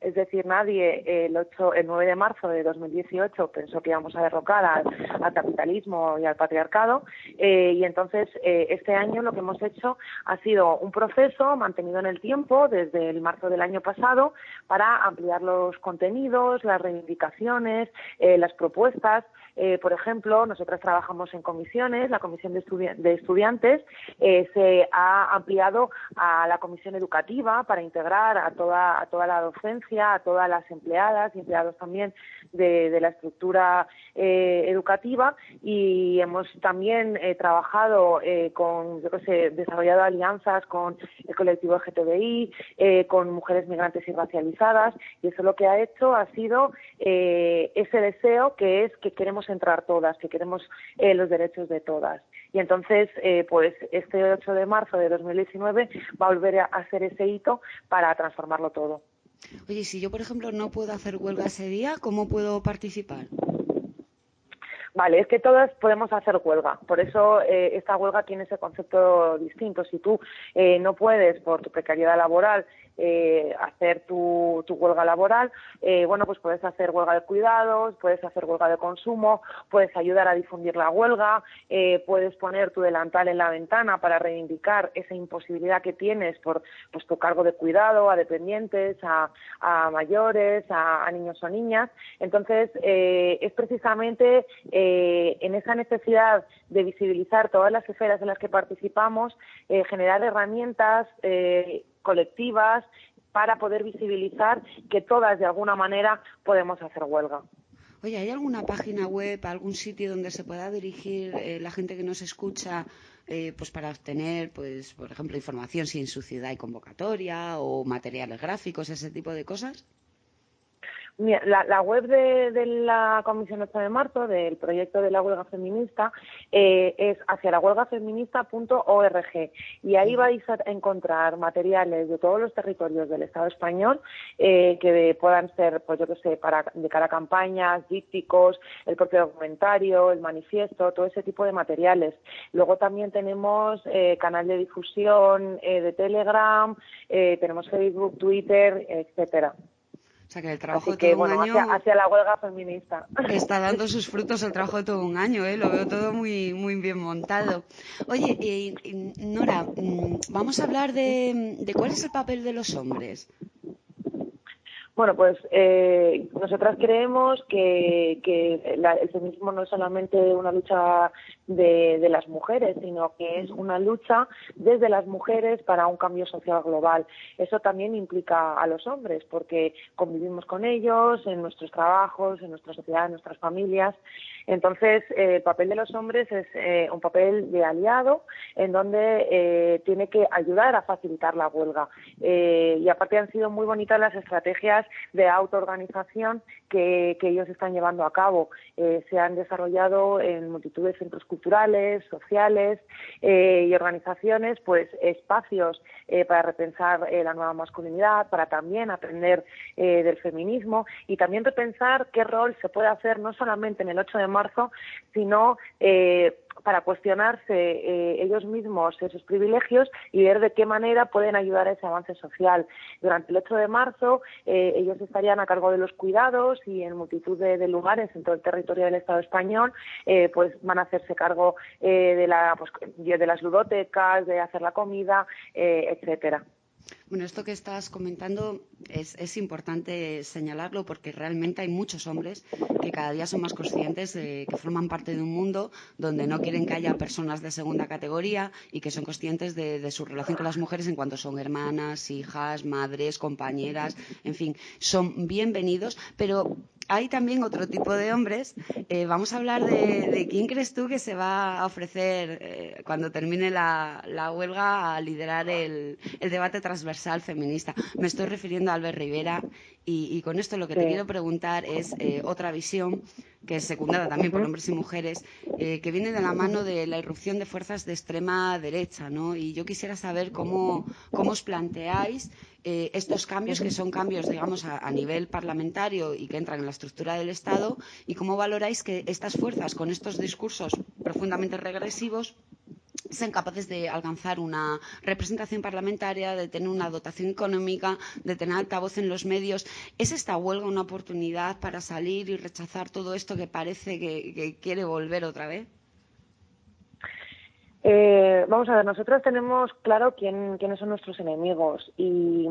Es decir, nadie el 9 de marzo de 2018 pensó que íbamos a derrocar al capitalismo y al patriarcado. Y entonces, este año lo que hemos hecho ha sido un proceso mantenido en el tiempo desde el marzo del año pasado para ampliar los contenidos, las reivindicaciones, las propuestas. Por ejemplo, nosotras trabajamos en comisiones. La comisión de estudiantes se ha ampliado a la comisión educativa para integrar a toda la docencia, a todas las empleadas y empleados también de la estructura educativa, y hemos también trabajado desarrollado alianzas con el colectivo LGTBI, con mujeres migrantes y racializadas, y eso lo que ha hecho ha sido ese deseo que es que queremos entrar todas, que queremos los derechos de todas. Y entonces, pues este 8 de marzo de 2019 va a volver a ser ese hito para transformarlo todo. Oye, si yo, por ejemplo, no puedo hacer huelga ese día, ¿cómo puedo participar? Vale, es que todas podemos hacer huelga, por eso esta huelga tiene ese concepto distinto. Si tú no puedes, por tu precariedad laboral, hacer tu huelga laboral, bueno, pues puedes hacer huelga de cuidados, puedes hacer huelga de consumo, puedes ayudar a difundir la huelga, puedes poner tu delantal en la ventana para reivindicar esa imposibilidad que tienes por pues, tu cargo de cuidado a dependientes, a mayores, a niños o niñas. Entonces, es precisamente en esa necesidad de visibilizar todas las esferas en las que participamos, generar herramientas colectivas para poder visibilizar que todas de alguna manera podemos hacer huelga. Oye, ¿hay alguna página web, algún sitio donde se pueda dirigir la gente que nos escucha pues para obtener, pues por ejemplo, información si en su ciudad hay convocatoria o materiales gráficos, ese tipo de cosas? Mira, la web de la Comisión 8 de marzo, del proyecto de la huelga feminista, es hacialahuelgafeminista.org, y ahí vais a encontrar materiales de todos los territorios del Estado español que puedan ser, pues yo qué sé, de cara a campañas, dípticos, el propio documentario, el manifiesto, todo ese tipo de materiales. Luego también tenemos canal de difusión de Telegram, tenemos Facebook, Twitter, etcétera. O sea que el trabajo Así de todo que, un año hacia la huelga feminista. está dando sus frutos el trabajo de todo un año, lo veo todo muy, muy bien montado. Oye, Nora, vamos a hablar de cuál es el papel de los hombres. Bueno, pues nosotras creemos que el feminismo no es solamente una lucha de las mujeres, sino que es una lucha desde las mujeres para un cambio social global. Eso también implica a los hombres, porque convivimos con ellos en nuestros trabajos, en nuestra sociedad, en nuestras familias. Entonces, el papel de los hombres es un papel de aliado, en donde tiene que ayudar a facilitar la huelga. Y aparte han sido muy bonitas las estrategias de autoorganización que ellos están llevando a cabo. Se han desarrollado en multitud de centros culturales, sociales y organizaciones, pues espacios para repensar la nueva masculinidad, para también aprender del feminismo y también repensar qué rol se puede hacer no solamente en el 8 de marzo, sino para cuestionarse ellos mismos esos privilegios y ver de qué manera pueden ayudar a ese avance social. Durante el 8 de marzo ellos estarían a cargo de los cuidados y en multitud de lugares en todo el territorio del Estado español pues van a hacerse cargo de las ludotecas, de hacer la comida, etcétera. Bueno, esto que estás comentando es importante señalarlo porque realmente hay muchos hombres que cada día son más conscientes de que forman parte de un mundo donde no quieren que haya personas de segunda categoría y que son conscientes de su relación con las mujeres en cuanto son hermanas, hijas, madres, compañeras, en fin, son bienvenidos, pero hay también otro tipo de hombres. Vamos a hablar de quién crees tú que se va a ofrecer cuando termine la huelga a liderar el debate transversal feminista. Me estoy refiriendo a Albert Rivera y con esto lo que te quiero preguntar es otra visión que es secundada también por hombres y mujeres, que viene de la mano de la irrupción de fuerzas de extrema derecha, ¿no? Y yo quisiera saber cómo os planteáis estos cambios, que son cambios, digamos, a nivel parlamentario y que entran en la estructura del Estado, y cómo valoráis que estas fuerzas, con estos discursos profundamente regresivos, sean capaces de alcanzar una representación parlamentaria, de tener una dotación económica, de tener altavoz en los medios. ¿Es esta huelga una oportunidad para salir y rechazar todo esto que parece que quiere volver otra vez? Vamos a ver, nosotros tenemos claro quiénes son nuestros enemigos y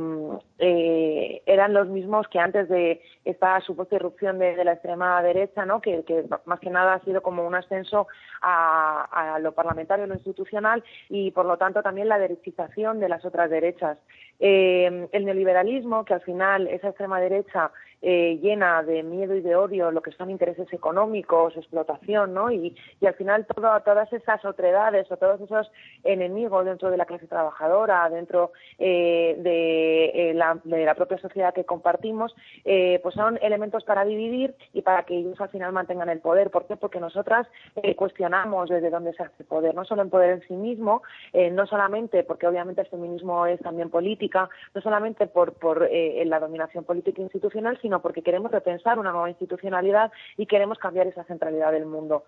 eran los mismos que antes de esta supuesta irrupción de la extrema derecha, ¿no? Que más que nada ha sido como un ascenso a lo parlamentario, a lo institucional y por lo tanto también la derechización de las otras derechas. El neoliberalismo, que al final esa extrema derecha llena de miedo y de odio lo que son intereses económicos, explotación, ¿no? Y al final todas esas otredades o todos esos enemigos dentro de la clase trabajadora, dentro de la propia sociedad que compartimos, pues son elementos para dividir y para que ellos al final mantengan el poder. ¿Por qué? Porque nosotras cuestionamos desde dónde se hace poder, no solo en poder en sí mismo, no solamente porque obviamente el feminismo es también política, no solamente por la dominación política e institucional, sino porque queremos repensar una nueva institucionalidad y queremos cambiar esa centralidad del mundo.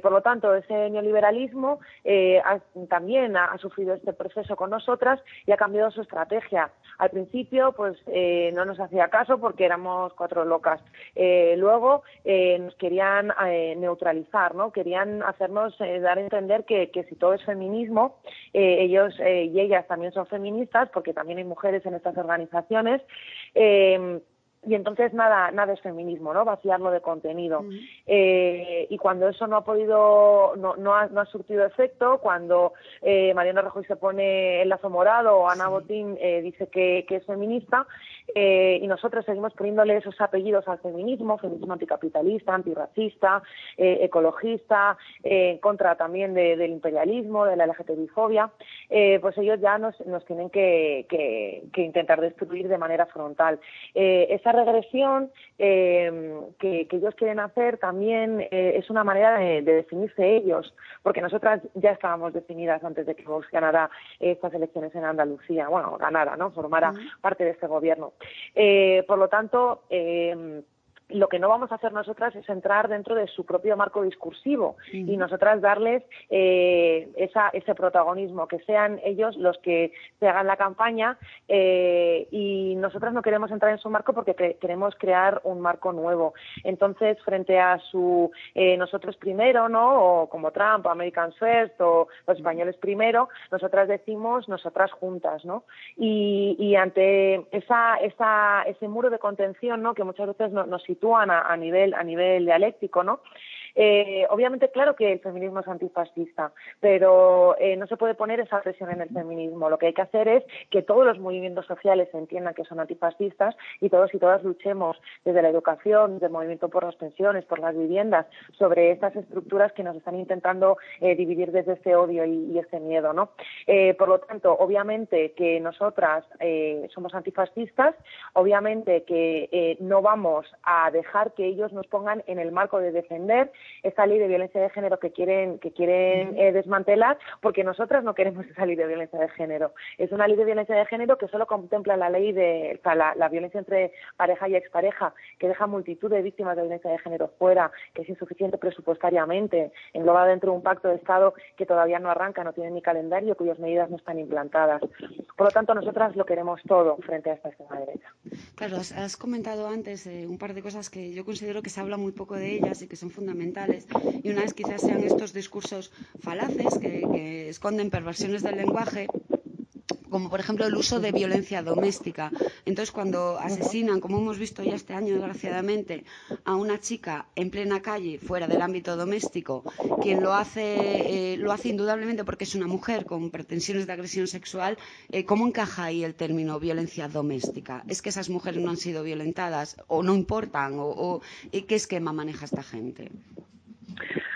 Por lo tanto, ese neoliberalismo también ha sufrido este proceso con nosotras y ha cambiado su estrategia. Al principio, pues no nos hacía caso porque éramos cuatro locas. Luego nos querían neutralizar, ¿no? Querían hacernos dar a entender que si todo es feminismo, ellos y ellas también son feministas, porque también hay mujeres en estas organizaciones. Y entonces nada es feminismo, ¿no? Vaciarlo de contenido. Y cuando eso no ha surtido efecto, cuando Mariano Rajoy se pone el lazo morado o Ana Botín dice que es feminista, y nosotros seguimos poniéndole esos apellidos al feminismo anticapitalista, antirracista, ecologista, en contra también del imperialismo, de la LGTBI-fobia, pues ellos ya nos tienen que intentar destruir de manera frontal. Esa regresión que ellos quieren hacer también es una manera de definirse ellos, porque nosotras ya estábamos definidas antes de que Vox ganara estas elecciones en Andalucía, bueno, ganara, ¿no? Formara parte de este gobierno. Por lo tanto, lo que no vamos a hacer nosotras es entrar dentro de su propio marco discursivo y nosotras darles ese protagonismo, que sean ellos los que se hagan la campaña, y nosotras no queremos entrar en su marco porque queremos crear un marco nuevo. Entonces, frente a su nosotros primero, ¿no? O como Trump, American First, o los españoles primero, nosotras decimos nosotras juntas, ¿no? Y ante ese muro de contención, ¿no? Que muchas veces nos sitúan a nivel dialéctico, ¿no? Obviamente, claro que el feminismo es antifascista, pero no se puede poner esa presión en el feminismo. Lo que hay que hacer es que todos los movimientos sociales entiendan que son antifascistas y todos y todas luchemos desde la educación, desde el movimiento por las pensiones, por las viviendas, sobre estas estructuras que nos están intentando dividir desde este odio y este miedo, ¿no? Por lo tanto, obviamente que nosotras somos antifascistas, obviamente que no vamos a dejar que ellos nos pongan en el marco de defender esta ley de violencia de género que quieren desmantelar, porque nosotras no queremos esa ley de violencia de género. Es una ley de violencia de género que solo contempla la ley de la violencia entre pareja y expareja, que deja multitud de víctimas de violencia de género fuera, que es insuficiente presupuestariamente, engloba dentro de un pacto de Estado que todavía no arranca, no tiene ni calendario, cuyas medidas no están implantadas. Por lo tanto, nosotras lo queremos todo frente a esta extrema derecha. Claro, has comentado antes un par de cosas que yo considero que se habla muy poco de ellas y que son fundamentales, y una es quizás sean estos discursos falaces que esconden perversiones del lenguaje, como por ejemplo el uso de violencia doméstica. Entonces, cuando asesinan, como hemos visto ya este año desgraciadamente, a una chica en plena calle, fuera del ámbito doméstico, quien lo hace indudablemente porque es una mujer con pretensiones de agresión sexual, ¿cómo encaja ahí el término violencia doméstica? ¿Es que esas mujeres no han sido violentadas o no importan? ¿Qué esquema maneja esta gente?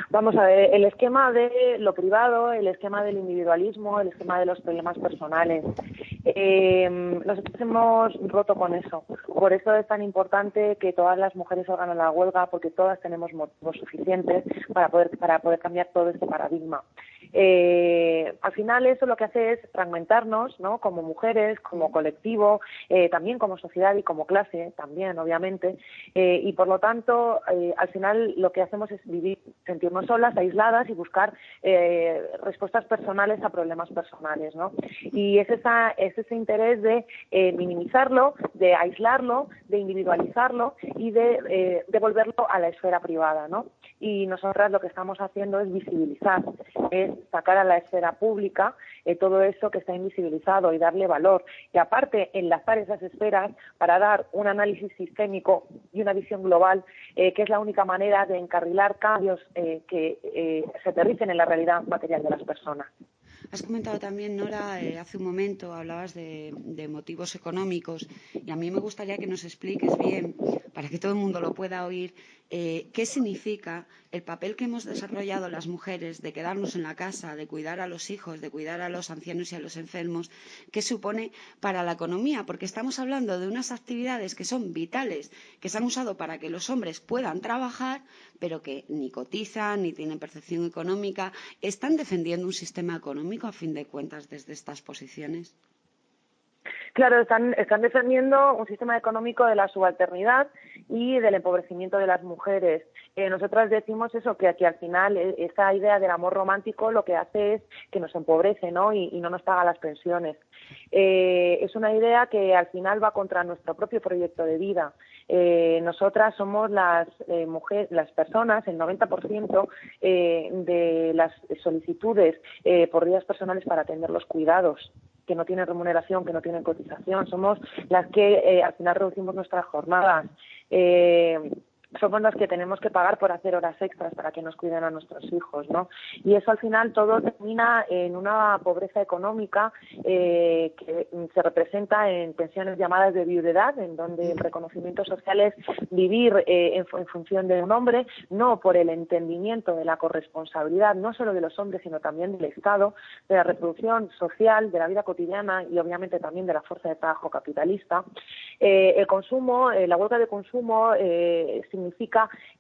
Vamos a ver, el esquema de lo privado, el esquema del individualismo, el esquema de los problemas personales. Nosotros hemos roto con eso. Por eso es tan importante que todas las mujeres salgan a la huelga, porque todas tenemos motivos suficientes para poder cambiar todo este paradigma. Al final eso lo que hace es fragmentarnos, ¿no? Como mujeres, como colectivo, también como sociedad y como clase, también obviamente, y por lo tanto al final lo que hacemos es sentirnos solas, aisladas y buscar respuestas personales a problemas personales, ¿no? Y es ese interés de minimizarlo, de aislarlo, de individualizarlo y de devolverlo a la esfera privada, ¿no? Y nosotras lo que estamos haciendo es visibilizar, es sacar a la esfera pública todo eso que está invisibilizado y darle valor. Y aparte, enlazar esas esferas para dar un análisis sistémico y una visión global, que es la única manera de encarrilar cambios que se aterricen en la realidad material de las personas. Has comentado también, Nora, hace un momento hablabas de motivos económicos, y a mí me gustaría que nos expliques bien, para que todo el mundo lo pueda oír, qué significa el papel que hemos desarrollado las mujeres de quedarnos en la casa, de cuidar a los hijos, de cuidar a los ancianos y a los enfermos, qué supone para la economía, porque estamos hablando de unas actividades que son vitales, que se han usado para que los hombres puedan trabajar, pero que ni cotizan, ni tienen percepción económica. ¿Están defendiendo un sistema económico, a fin de cuentas, desde estas posiciones? Claro, están defendiendo un sistema económico de la subalternidad y del empobrecimiento de las mujeres. Nosotras decimos eso, que al final esta idea del amor romántico lo que hace es que nos empobrece, ¿no? Y no nos paga las pensiones. Es una idea que al final va contra nuestro propio proyecto de vida. Nosotras somos las mujeres, las personas, el 90% de las solicitudes por días personales para atender los cuidados, que no tienen remuneración, que no tienen cotización. Somos las que al final reducimos nuestras jornadas. Somos las que tenemos que pagar por hacer horas extras para que nos cuiden a nuestros hijos, ¿no? Y eso al final todo termina en una pobreza económica que se representa en pensiones llamadas de viudedad, en donde el reconocimiento social es vivir en función de un hombre, no por el entendimiento de la corresponsabilidad, no solo de los hombres, sino también del Estado, de la reproducción social, de la vida cotidiana y obviamente también de la fuerza de trabajo capitalista. El consumo, la huelga de consumo significa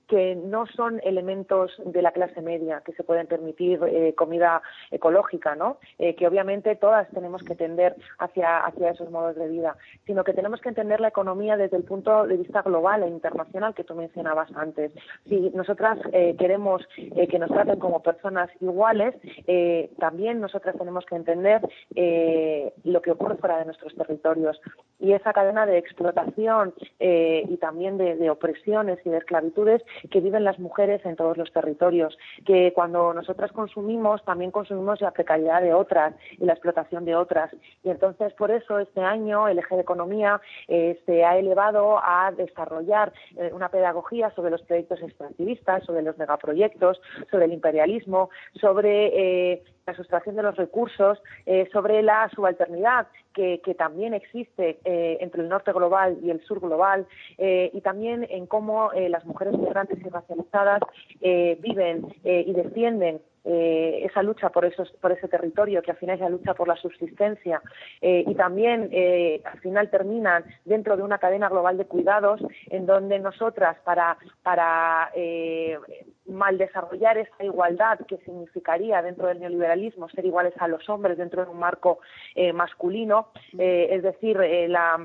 que no son elementos de la clase media que se pueden permitir comida ecológica, ¿no? Que obviamente todas tenemos que tender hacia esos modos de vida, sino que tenemos que entender la economía desde el punto de vista global e internacional que tú mencionabas antes. Si nosotras queremos que nos traten como personas iguales, también nosotras tenemos que entender lo que ocurre fuera de nuestros territorios. Y esa cadena de explotación y también de opresiones y de esclavitudes que viven las mujeres en todos los territorios, que cuando nosotras consumimos, también consumimos la precariedad de otras y la explotación de otras. Y entonces, por eso, este año el eje de economía se ha elevado a desarrollar una pedagogía sobre los proyectos extractivistas, sobre los megaproyectos, sobre el imperialismo, sobre la sustracción de los recursos, sobre la subalternidad que también existe entre el norte global y el sur global, y también en cómo las mujeres migrantes y racializadas viven y defienden esa lucha por ese territorio, que al final es la lucha por la subsistencia, y también al final terminan dentro de una cadena global de cuidados en donde nosotras para mal desarrollar esa igualdad que significaría dentro del neoliberalismo ser iguales a los hombres dentro de un marco masculino, es decir, la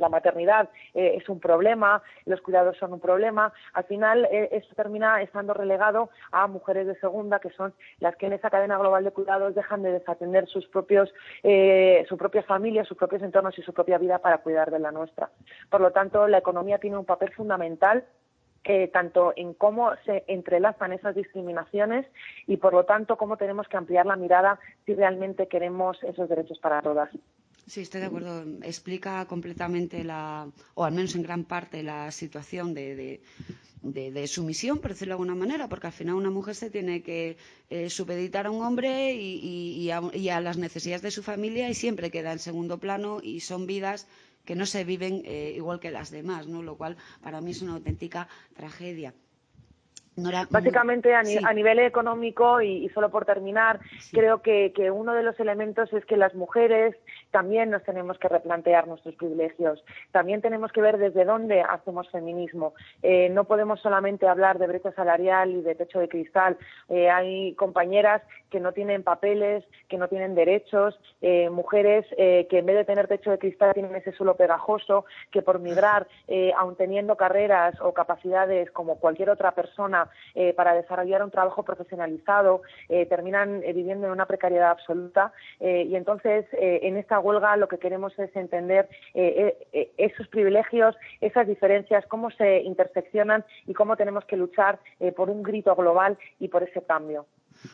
maternidad es un problema, los cuidados son un problema, al final eso termina estando relegado a mujeres de segunda, que son las que en esa cadena global de cuidados dejan de desatender su propia familia, sus propios entornos y su propia vida para cuidar de la nuestra. Por lo tanto, la economía tiene un papel fundamental tanto en cómo se entrelazan esas discriminaciones y, por lo tanto, cómo tenemos que ampliar la mirada si realmente queremos esos derechos para todas. Sí, estoy de acuerdo. Explica completamente o al menos en gran parte, la situación de sumisión, por decirlo de alguna manera, porque al final una mujer se tiene que supeditar a un hombre y a las necesidades de su familia, y siempre queda en segundo plano, y son vidas que no se viven igual que las demás, ¿no? Lo cual para mí es una auténtica tragedia. Básicamente sí. A nivel económico, y solo por terminar, sí, creo que uno de los elementos es que las mujeres también nos tenemos que replantear nuestros privilegios, también tenemos que ver desde dónde hacemos feminismo. No podemos solamente hablar de brecha salarial y de techo de cristal. Hay compañeras que no tienen papeles, que no tienen derechos, mujeres que en vez de tener techo de cristal tienen ese suelo pegajoso, que por migrar, aun teniendo carreras o capacidades como cualquier otra persona para desarrollar un trabajo profesionalizado, terminan viviendo en una precariedad absoluta, y entonces en esta huelga lo que queremos es entender esos privilegios, esas diferencias, cómo se interseccionan y cómo tenemos que luchar por un grito global y por ese cambio.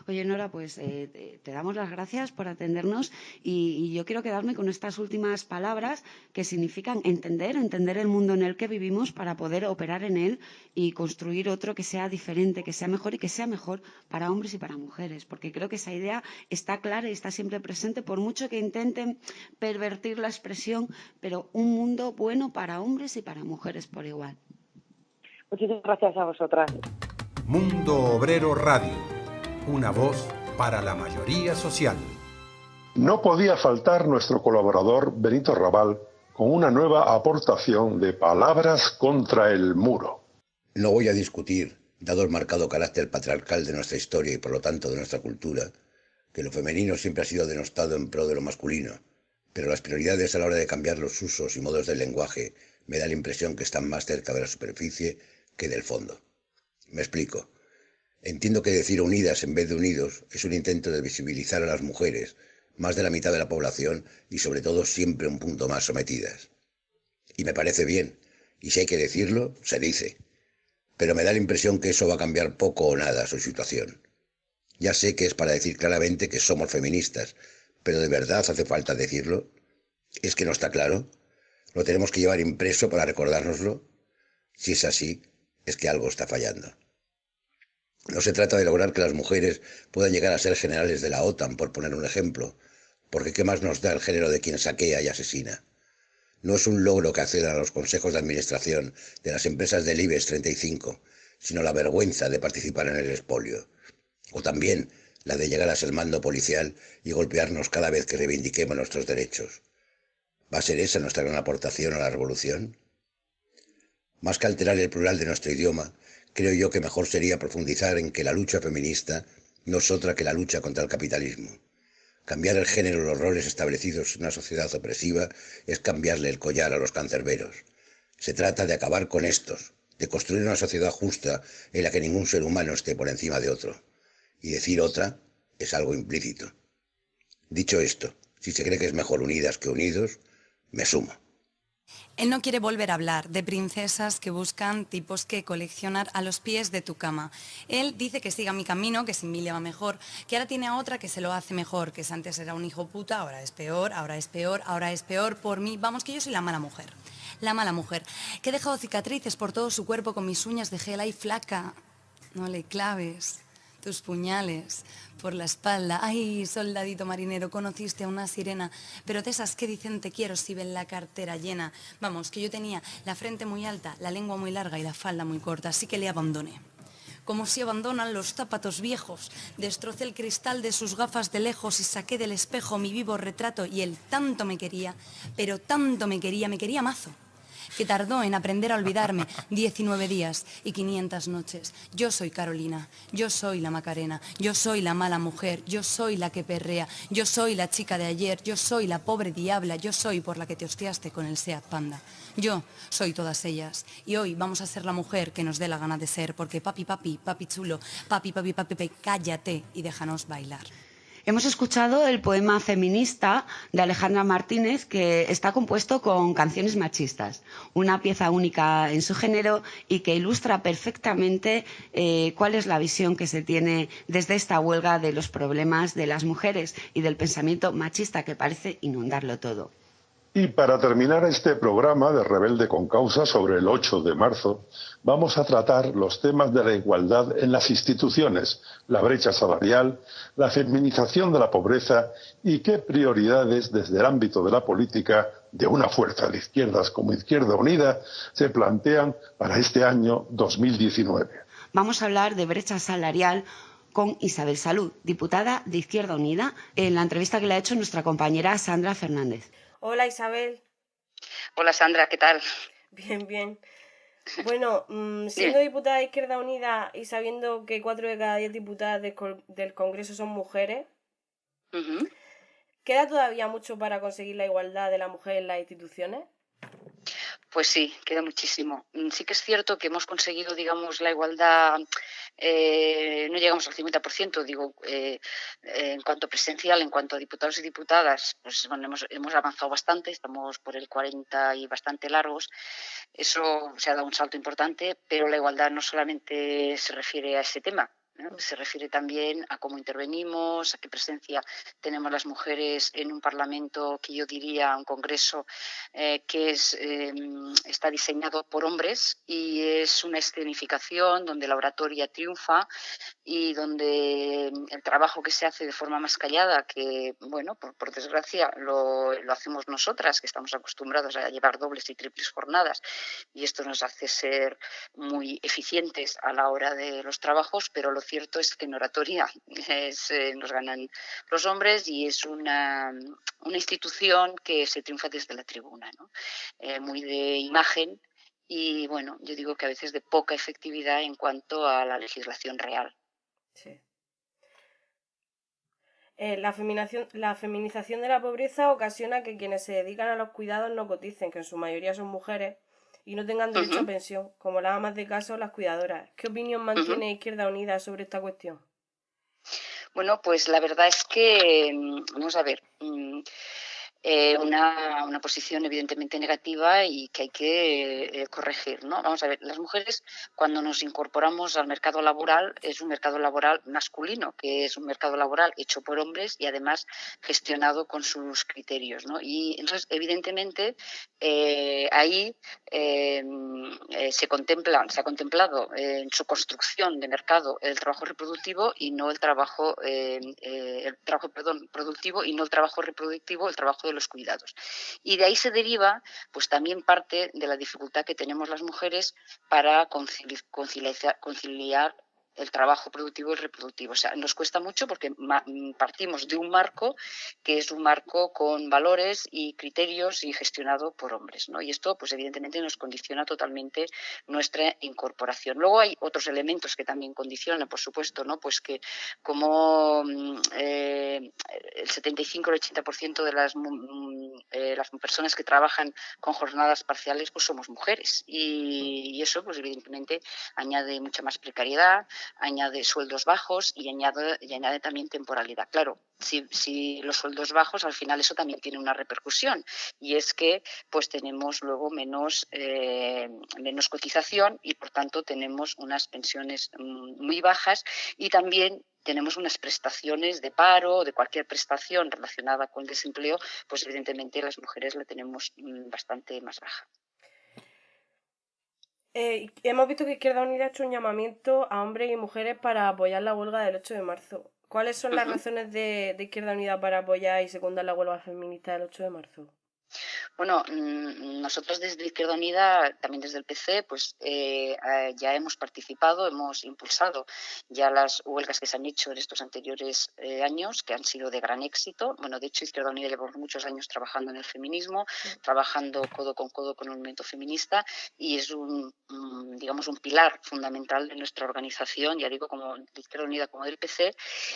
Oye, Nora, pues te damos las gracias por atendernos, y yo quiero quedarme con estas últimas palabras que significan entender el mundo en el que vivimos para poder operar en él y construir otro que sea diferente, que sea mejor, y que sea mejor para hombres y para mujeres, porque creo que esa idea está clara y está siempre presente, por mucho que intenten pervertir la expresión, pero un mundo bueno para hombres y para mujeres por igual. Muchísimas gracias a vosotras. Mundo Obrero Radio. Una voz para la mayoría social. No podía faltar nuestro colaborador Benito Raval con una nueva aportación de Palabras contra el muro. No voy a discutir, dado el marcado carácter patriarcal de nuestra historia y por lo tanto de nuestra cultura, que lo femenino siempre ha sido denostado en pro de lo masculino, pero las prioridades a la hora de cambiar los usos y modos del lenguaje me da la impresión que están más cerca de la superficie que del fondo. Me explico. Entiendo que decir unidas en vez de unidos es un intento de visibilizar a las mujeres, más de la mitad de la población, y sobre todo siempre un punto más sometidas. Y me parece bien, y si hay que decirlo, se dice. Pero me da la impresión que eso va a cambiar poco o nada su situación. Ya sé que es para decir claramente que somos feministas, pero ¿de verdad hace falta decirlo? ¿Es que no está claro? ¿Lo tenemos que llevar impreso para recordárnoslo? Si es así, es que algo está fallando. No se trata de lograr que las mujeres puedan llegar a ser generales de la OTAN, por poner un ejemplo, porque ¿qué más nos da el género de quien saquea y asesina? No es un logro que accedan a los consejos de administración de las empresas del IBEX 35, sino la vergüenza de participar en el expolio. O también la de llegar a ser mando policial y golpearnos cada vez que reivindiquemos nuestros derechos. ¿Va a ser esa nuestra gran aportación a la revolución? Más que alterar el plural de nuestro idioma, creo yo que mejor sería profundizar en que la lucha feminista no es otra que la lucha contra el capitalismo. Cambiar el género y los roles establecidos en una sociedad opresiva es cambiarle el collar a los cancerberos. Se trata de acabar con estos, de construir una sociedad justa en la que ningún ser humano esté por encima de otro. Y decir otra es algo implícito. Dicho esto, si se cree que es mejor unidas que unidos, me sumo. Él no quiere volver a hablar de princesas que buscan tipos que coleccionar a los pies de tu cama. Él dice que siga mi camino, que sin mí le va mejor, que ahora tiene a otra que se lo hace mejor, que antes era un hijo puta, ahora es peor, ahora es peor, ahora es peor por mí. Vamos, que yo soy la mala mujer. La mala mujer, que he dejado cicatrices por todo su cuerpo con mis uñas de gel. Ay, flaca, no le claves tus puñales por la espalda. Ay, soldadito marinero, conociste a una sirena, pero de esas que dicen te quiero si ven la cartera llena. Vamos, que yo tenía la frente muy alta, la lengua muy larga y la falda muy corta, así que le abandoné. Como si abandonan los zapatos viejos. Destrocé el cristal de sus gafas de lejos y saqué del espejo mi vivo retrato, y él tanto me quería, pero tanto me quería mazo, que tardó en aprender a olvidarme 19 días y 500 noches. Yo soy Carolina, yo soy la Macarena, yo soy la mala mujer, yo soy la que perrea, yo soy la chica de ayer, yo soy la pobre diabla, yo soy por la que te hostiaste con el Seat Panda. Yo soy todas ellas, y hoy vamos a ser la mujer que nos dé la gana de ser, porque papi, papi, papi chulo, papi, papi, papi, papi, cállate y déjanos bailar. Hemos escuchado el poema feminista de Alejandra Martínez, que está compuesto con canciones machistas, una pieza única en su género y que ilustra perfectamente cuál es la visión que se tiene desde esta huelga de los problemas de las mujeres y del pensamiento machista que parece inundarlo todo. Y para terminar este programa de Rebelde con Causa sobre el 8 de marzo, vamos a tratar los temas de la igualdad en las instituciones, la brecha salarial, la feminización de la pobreza y qué prioridades desde el ámbito de la política de una fuerza de izquierdas como Izquierda Unida se plantean para este año 2019. Vamos a hablar de brecha salarial con Isabel Salud, diputada de Izquierda Unida, en la entrevista que le ha hecho nuestra compañera Sandra Fernández. Hola Isabel. Hola Sandra, ¿qué tal? Bien, bien. Bueno, siendo diputada de Izquierda Unida y sabiendo que 4 de cada 10 diputadas del Congreso son mujeres, ¿queda todavía mucho para conseguir la igualdad de la mujer en las instituciones? Pues sí, queda muchísimo. Sí que es cierto que hemos conseguido, digamos, la igualdad, no llegamos al 50%, digo, en cuanto a presencial, en cuanto a diputados y diputadas, pues bueno, hemos avanzado bastante, estamos por el 40 y bastante largos. Eso se ha dado un salto importante, pero la igualdad no solamente se refiere a ese tema, ¿no? Se refiere también a cómo intervenimos, a qué presencia tenemos las mujeres en un Parlamento que yo diría, un Congreso que está diseñado por hombres y es una escenificación donde la oratoria triunfa y donde el trabajo que se hace de forma más callada, que bueno, por desgracia lo hacemos nosotras, que estamos acostumbrados a llevar dobles y triples jornadas, y esto nos hace ser muy eficientes a la hora de los trabajos, pero lo cierto es que en oratoria nos ganan los hombres y es una institución que se triunfa desde la tribuna, ¿no? Muy de imagen y bueno, yo digo que a veces de poca efectividad en cuanto a la legislación real. Sí. La feminización de la pobreza ocasiona que quienes se dedican a los cuidados no coticen, que en su mayoría son mujeres, y no tengan derecho a pensión, como las amas de casa o las cuidadoras. ¿Qué opinión mantiene Izquierda Unida sobre esta cuestión? Bueno, pues la verdad es que, vamos a ver, una posición evidentemente negativa y que hay que corregir, ¿no? Vamos a ver, las mujeres cuando nos incorporamos al mercado laboral es un mercado laboral masculino, que es un mercado laboral hecho por hombres y además gestionado con sus criterios, ¿no? Y entonces evidentemente ahí se ha contemplado en su construcción de mercado el trabajo reproductivo y no el trabajo productivo y no el trabajo reproductivo, el trabajo de los cuidados. Y de ahí se deriva pues también parte de la dificultad que tenemos las mujeres para conciliar el trabajo productivo y reproductivo. O sea, nos cuesta mucho porque partimos de un marco que es un marco con valores y criterios y gestionado por hombres, ¿no? Y esto, pues evidentemente, nos condiciona totalmente nuestra incorporación. Luego hay otros elementos que también condicionan, por supuesto, ¿no? Pues que como el 75 o el 80% de las personas que trabajan con jornadas parciales, pues somos mujeres. Y eso, pues evidentemente, añade mucha más precariedad, añade sueldos bajos y añade también temporalidad. Claro, si los sueldos bajos, al final eso también tiene una repercusión, y es que pues tenemos luego menos cotización y por tanto tenemos unas pensiones muy bajas, y también tenemos unas prestaciones de paro o de cualquier prestación relacionada con el desempleo, pues evidentemente las mujeres la tenemos bastante más baja. Hemos visto que Izquierda Unida ha hecho un llamamiento a hombres y mujeres para apoyar la huelga del 8 de marzo. ¿Cuáles son las razones de Izquierda Unida para apoyar y secundar la huelga feminista del 8 de marzo? Bueno, nosotros desde Izquierda Unida, también desde el PC, pues ya hemos participado, hemos impulsado ya las huelgas que se han hecho en estos anteriores años, que han sido de gran éxito. Bueno, de hecho, Izquierda Unida lleva muchos años trabajando en el feminismo, trabajando codo con el movimiento feminista, y es digamos, un pilar fundamental de nuestra organización, ya digo, como de Izquierda Unida como del PC,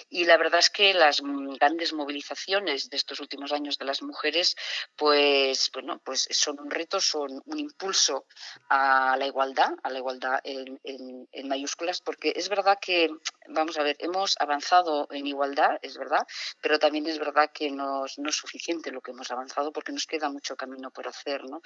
y la verdad es que las grandes movilizaciones de estos últimos años de las mujeres, pues son un reto, son un impulso a la igualdad en mayúsculas, porque es verdad que, vamos a ver, hemos avanzado en igualdad, es verdad, pero también es verdad que no es suficiente lo que hemos avanzado, porque nos queda mucho camino por hacer, ¿no?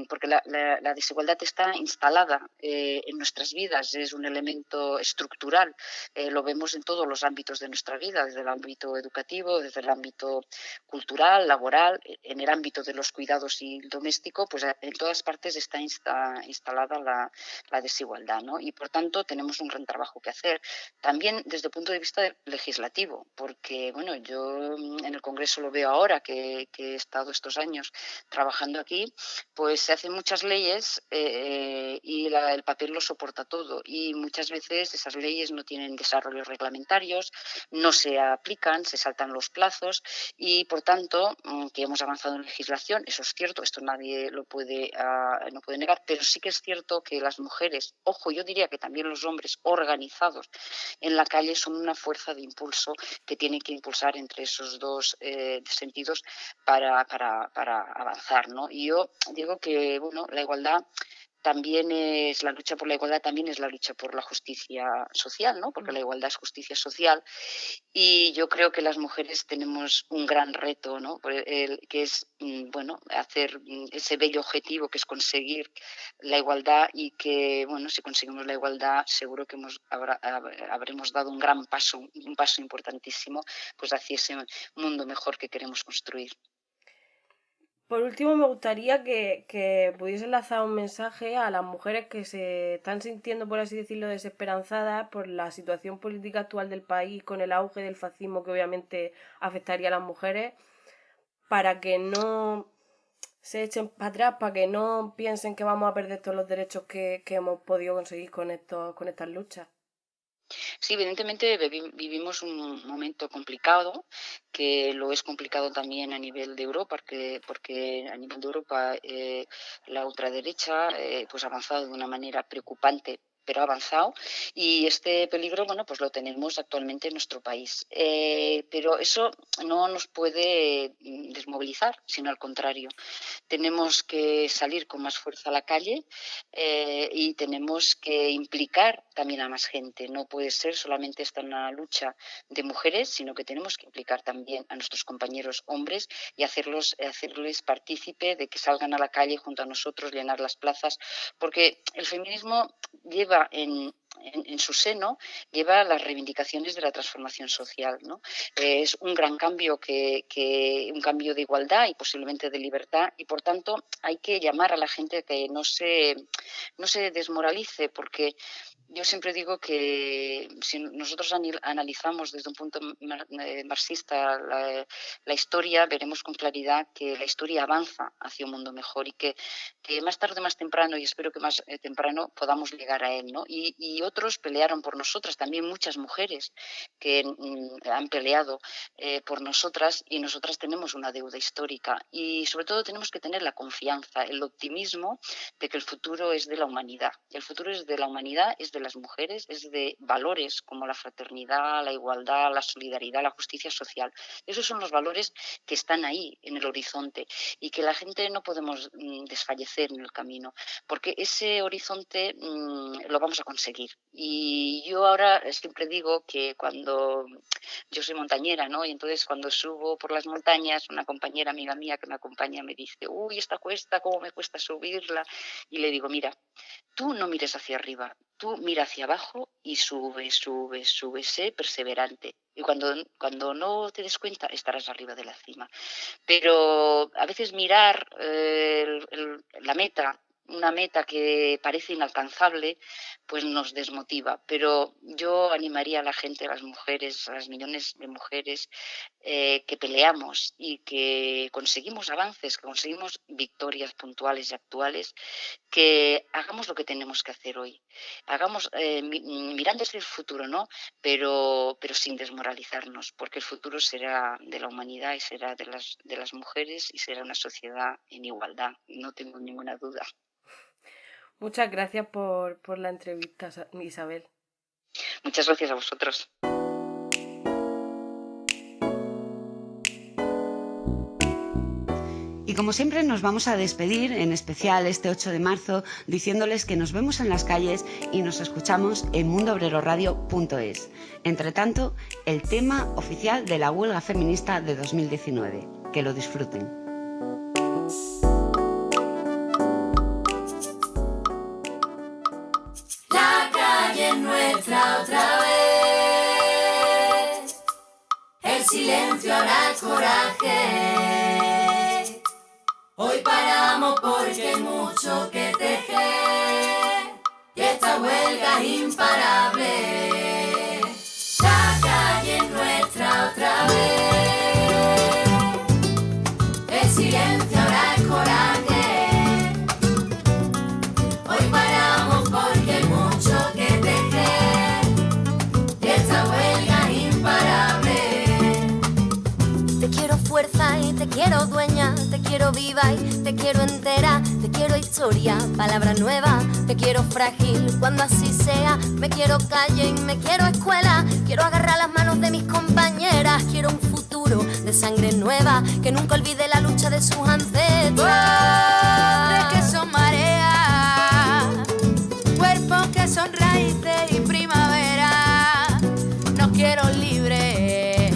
Porque la desigualdad está instalada en nuestras vidas, es un elemento estructural, lo vemos en todos los ámbitos de nuestra vida, desde el ámbito educativo, desde el ámbito cultural, laboral, en el ámbito de los cuidados y el doméstico, pues en todas partes está instalada la desigualdad, ¿no? Y por tanto tenemos un gran trabajo que hacer. También desde el punto de vista legislativo, porque bueno, yo en el Congreso lo veo ahora, que he estado estos años trabajando aquí, pues se hacen muchas leyes y el papel lo soporta todo, y muchas veces esas leyes no tienen desarrollos reglamentarios, no se aplican, se saltan los plazos, y por tanto que hemos avanzado en legislación, eso es cierto, esto nadie no puede negar, pero sí que es cierto que las mujeres, ojo, yo diría que también los hombres organizados en la calle son una fuerza de impulso que tienen que impulsar entre esos dos sentidos para avanzar, ¿no? Y yo digo que bueno, la igualdad también es la lucha por la igualdad, también es la lucha por la justicia social, ¿no? Porque la igualdad es justicia social, y yo creo que las mujeres tenemos un gran reto, ¿no? Que es bueno, hacer ese bello objetivo que es conseguir la igualdad, y que bueno, si conseguimos la igualdad seguro que habremos dado un gran paso, un paso importantísimo, pues hacia ese mundo mejor que queremos construir. Por último, me gustaría que pudiese enlazar un mensaje a las mujeres que se están sintiendo, por así decirlo, desesperanzadas por la situación política actual del país, con el auge del fascismo que obviamente afectaría a las mujeres, para que no se echen para atrás, para que no piensen que vamos a perder todos los derechos que hemos podido conseguir con estas luchas. Sí, evidentemente vivimos un momento complicado, que lo es complicado también a nivel de Europa, porque a nivel de Europa la ultraderecha pues ha avanzado de una manera preocupante, pero ha avanzado, y este peligro, bueno, pues lo tenemos actualmente en nuestro país. Pero eso no nos puede desmovilizar, sino al contrario. Tenemos que salir con más fuerza a la calle y tenemos que implicar también a más gente. No puede ser solamente esta una lucha de mujeres, sino que tenemos que implicar también a nuestros compañeros hombres y hacerles partícipe de que salgan a la calle junto a nosotros, llenar las plazas, porque el feminismo lleva en su seno las reivindicaciones de la transformación social, ¿no? Es un gran cambio, un cambio de igualdad y posiblemente de libertad, y por tanto hay que llamar a la gente a que no se desmoralice, porque yo siempre digo que si nosotros analizamos desde un punto marxista la historia, veremos con claridad que la historia avanza hacia un mundo mejor, y que más tarde, más temprano, y espero que más temprano, podamos llegar a él, ¿no? Y otros pelearon por nosotras, también muchas mujeres que han peleado por nosotras, y nosotras tenemos una deuda histórica, y sobre todo tenemos que tener la confianza, el optimismo de que el futuro es de la humanidad. El futuro es de la humanidad, es de las mujeres, es de valores como la fraternidad, la igualdad, la solidaridad, la justicia social. Esos son los valores que están ahí en el horizonte y que la gente no podemos desfallecer en el camino, porque ese horizonte lo vamos a conseguir. Y yo ahora siempre digo que cuando yo soy montañera, ¿no? Y entonces cuando subo por las montañas, una compañera amiga mía que me acompaña me dice, uy, esta cuesta, ¿cómo me cuesta subirla? Y le digo, mira, tú no mires hacia arriba, tú mira hacia abajo y sube, sé perseverante. Y cuando no te des cuenta, estarás arriba de la cima. Pero a veces mirar la meta, una meta que parece inalcanzable, pues nos desmotiva. Pero yo animaría a la gente, a las mujeres, a las millones de mujeres que peleamos y que conseguimos avances, que conseguimos victorias puntuales y actuales, que hagamos lo que tenemos que hacer hoy. Hagamos mirando hacia el futuro, ¿no? Pero sin desmoralizarnos, porque el futuro será de la humanidad y será de las mujeres y será una sociedad en igualdad, no tengo ninguna duda. Muchas gracias por la entrevista, Isabel. Muchas gracias a vosotros. Y como siempre nos vamos a despedir, en especial este 8 de marzo, diciéndoles que nos vemos en las calles y nos escuchamos en mundobreroradio.es. Entre tanto, el tema oficial de la huelga feminista de 2019. Que lo disfruten. La calle es nuestra otra vez. El silencio hará coraje. Hoy paramos porque hay mucho que tejer y esta huelga es imparable. La calle es nuestra otra vez. El silencio hará el coraje. Hoy paramos porque hay mucho que tejer y esta huelga es imparable. Te quiero fuerza y te quiero dueña. Te quiero viva y te quiero entera, te quiero historia, palabra nueva, te quiero frágil cuando así sea, me quiero calle y me quiero escuela, quiero agarrar las manos de mis compañeras, quiero un futuro de sangre nueva, que nunca olvide la lucha de sus ancestras. De que son mareas, cuerpos que son raíces y primavera, no quiero libre,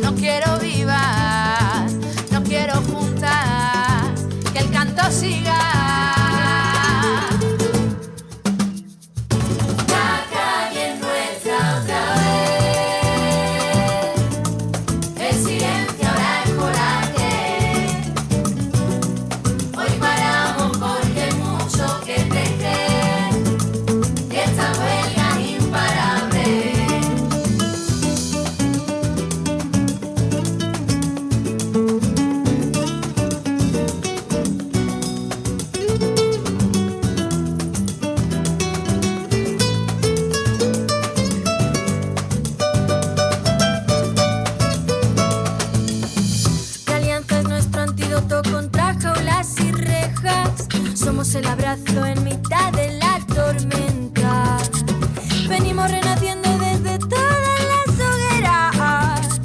no quiero viva, no quiero juntar, que el canto siga. La calle es nuestra otra vez. El silencio hará el coraje. Hoy paramos porque hay mucho que tejer y esta huelga es imparable. Somos el abrazo en mitad de la tormenta. Venimos renaciendo desde todas las hogueras.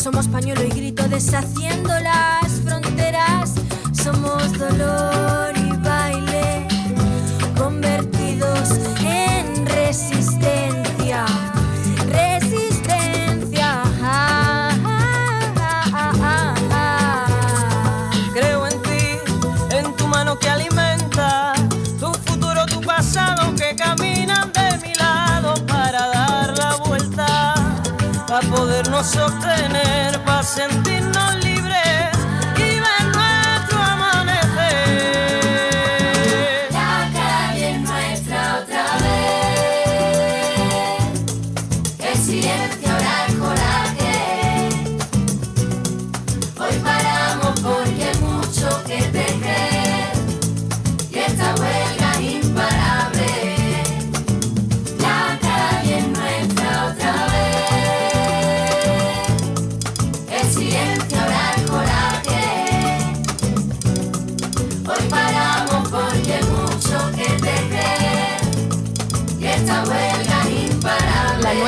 Somos pañuelo y grito deshaciendo las fronteras. Somos dolor y baile convertidos en resistencia. Resistencia. Creo en ti, en tu mano que alimenta tu futuro, tu pasado, que caminan de mi lado para dar la vuelta, para podernos sostener, para sentirnos libres y ver nuestro amanecer. La calle es nuestra otra vez. El silencio hará el coraje. Hoy paramos porque hay mucho que tejer y esta huelga es imparable. La calle es nuestra otra vez. El silencio hará el coraje. Hoy paramos porque hay mucho que tejer y esta huelga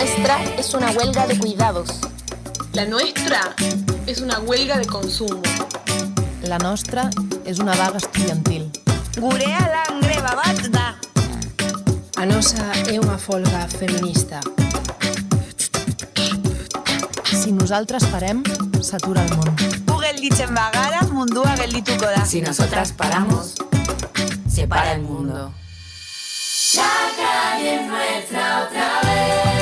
nuestra es una huelga de cuidados. La nuestra és una huelga de consumo. La nostra és una vaga estudiantil. Gurea lan greba bat da. A nosa é unha folga feminista. Si nosaltres parem, s'atura el món. Gu gelditzen bagara, mundua geldituko da. Si nosotras paramos, se para el mundo. La calle es nuestra otra vez.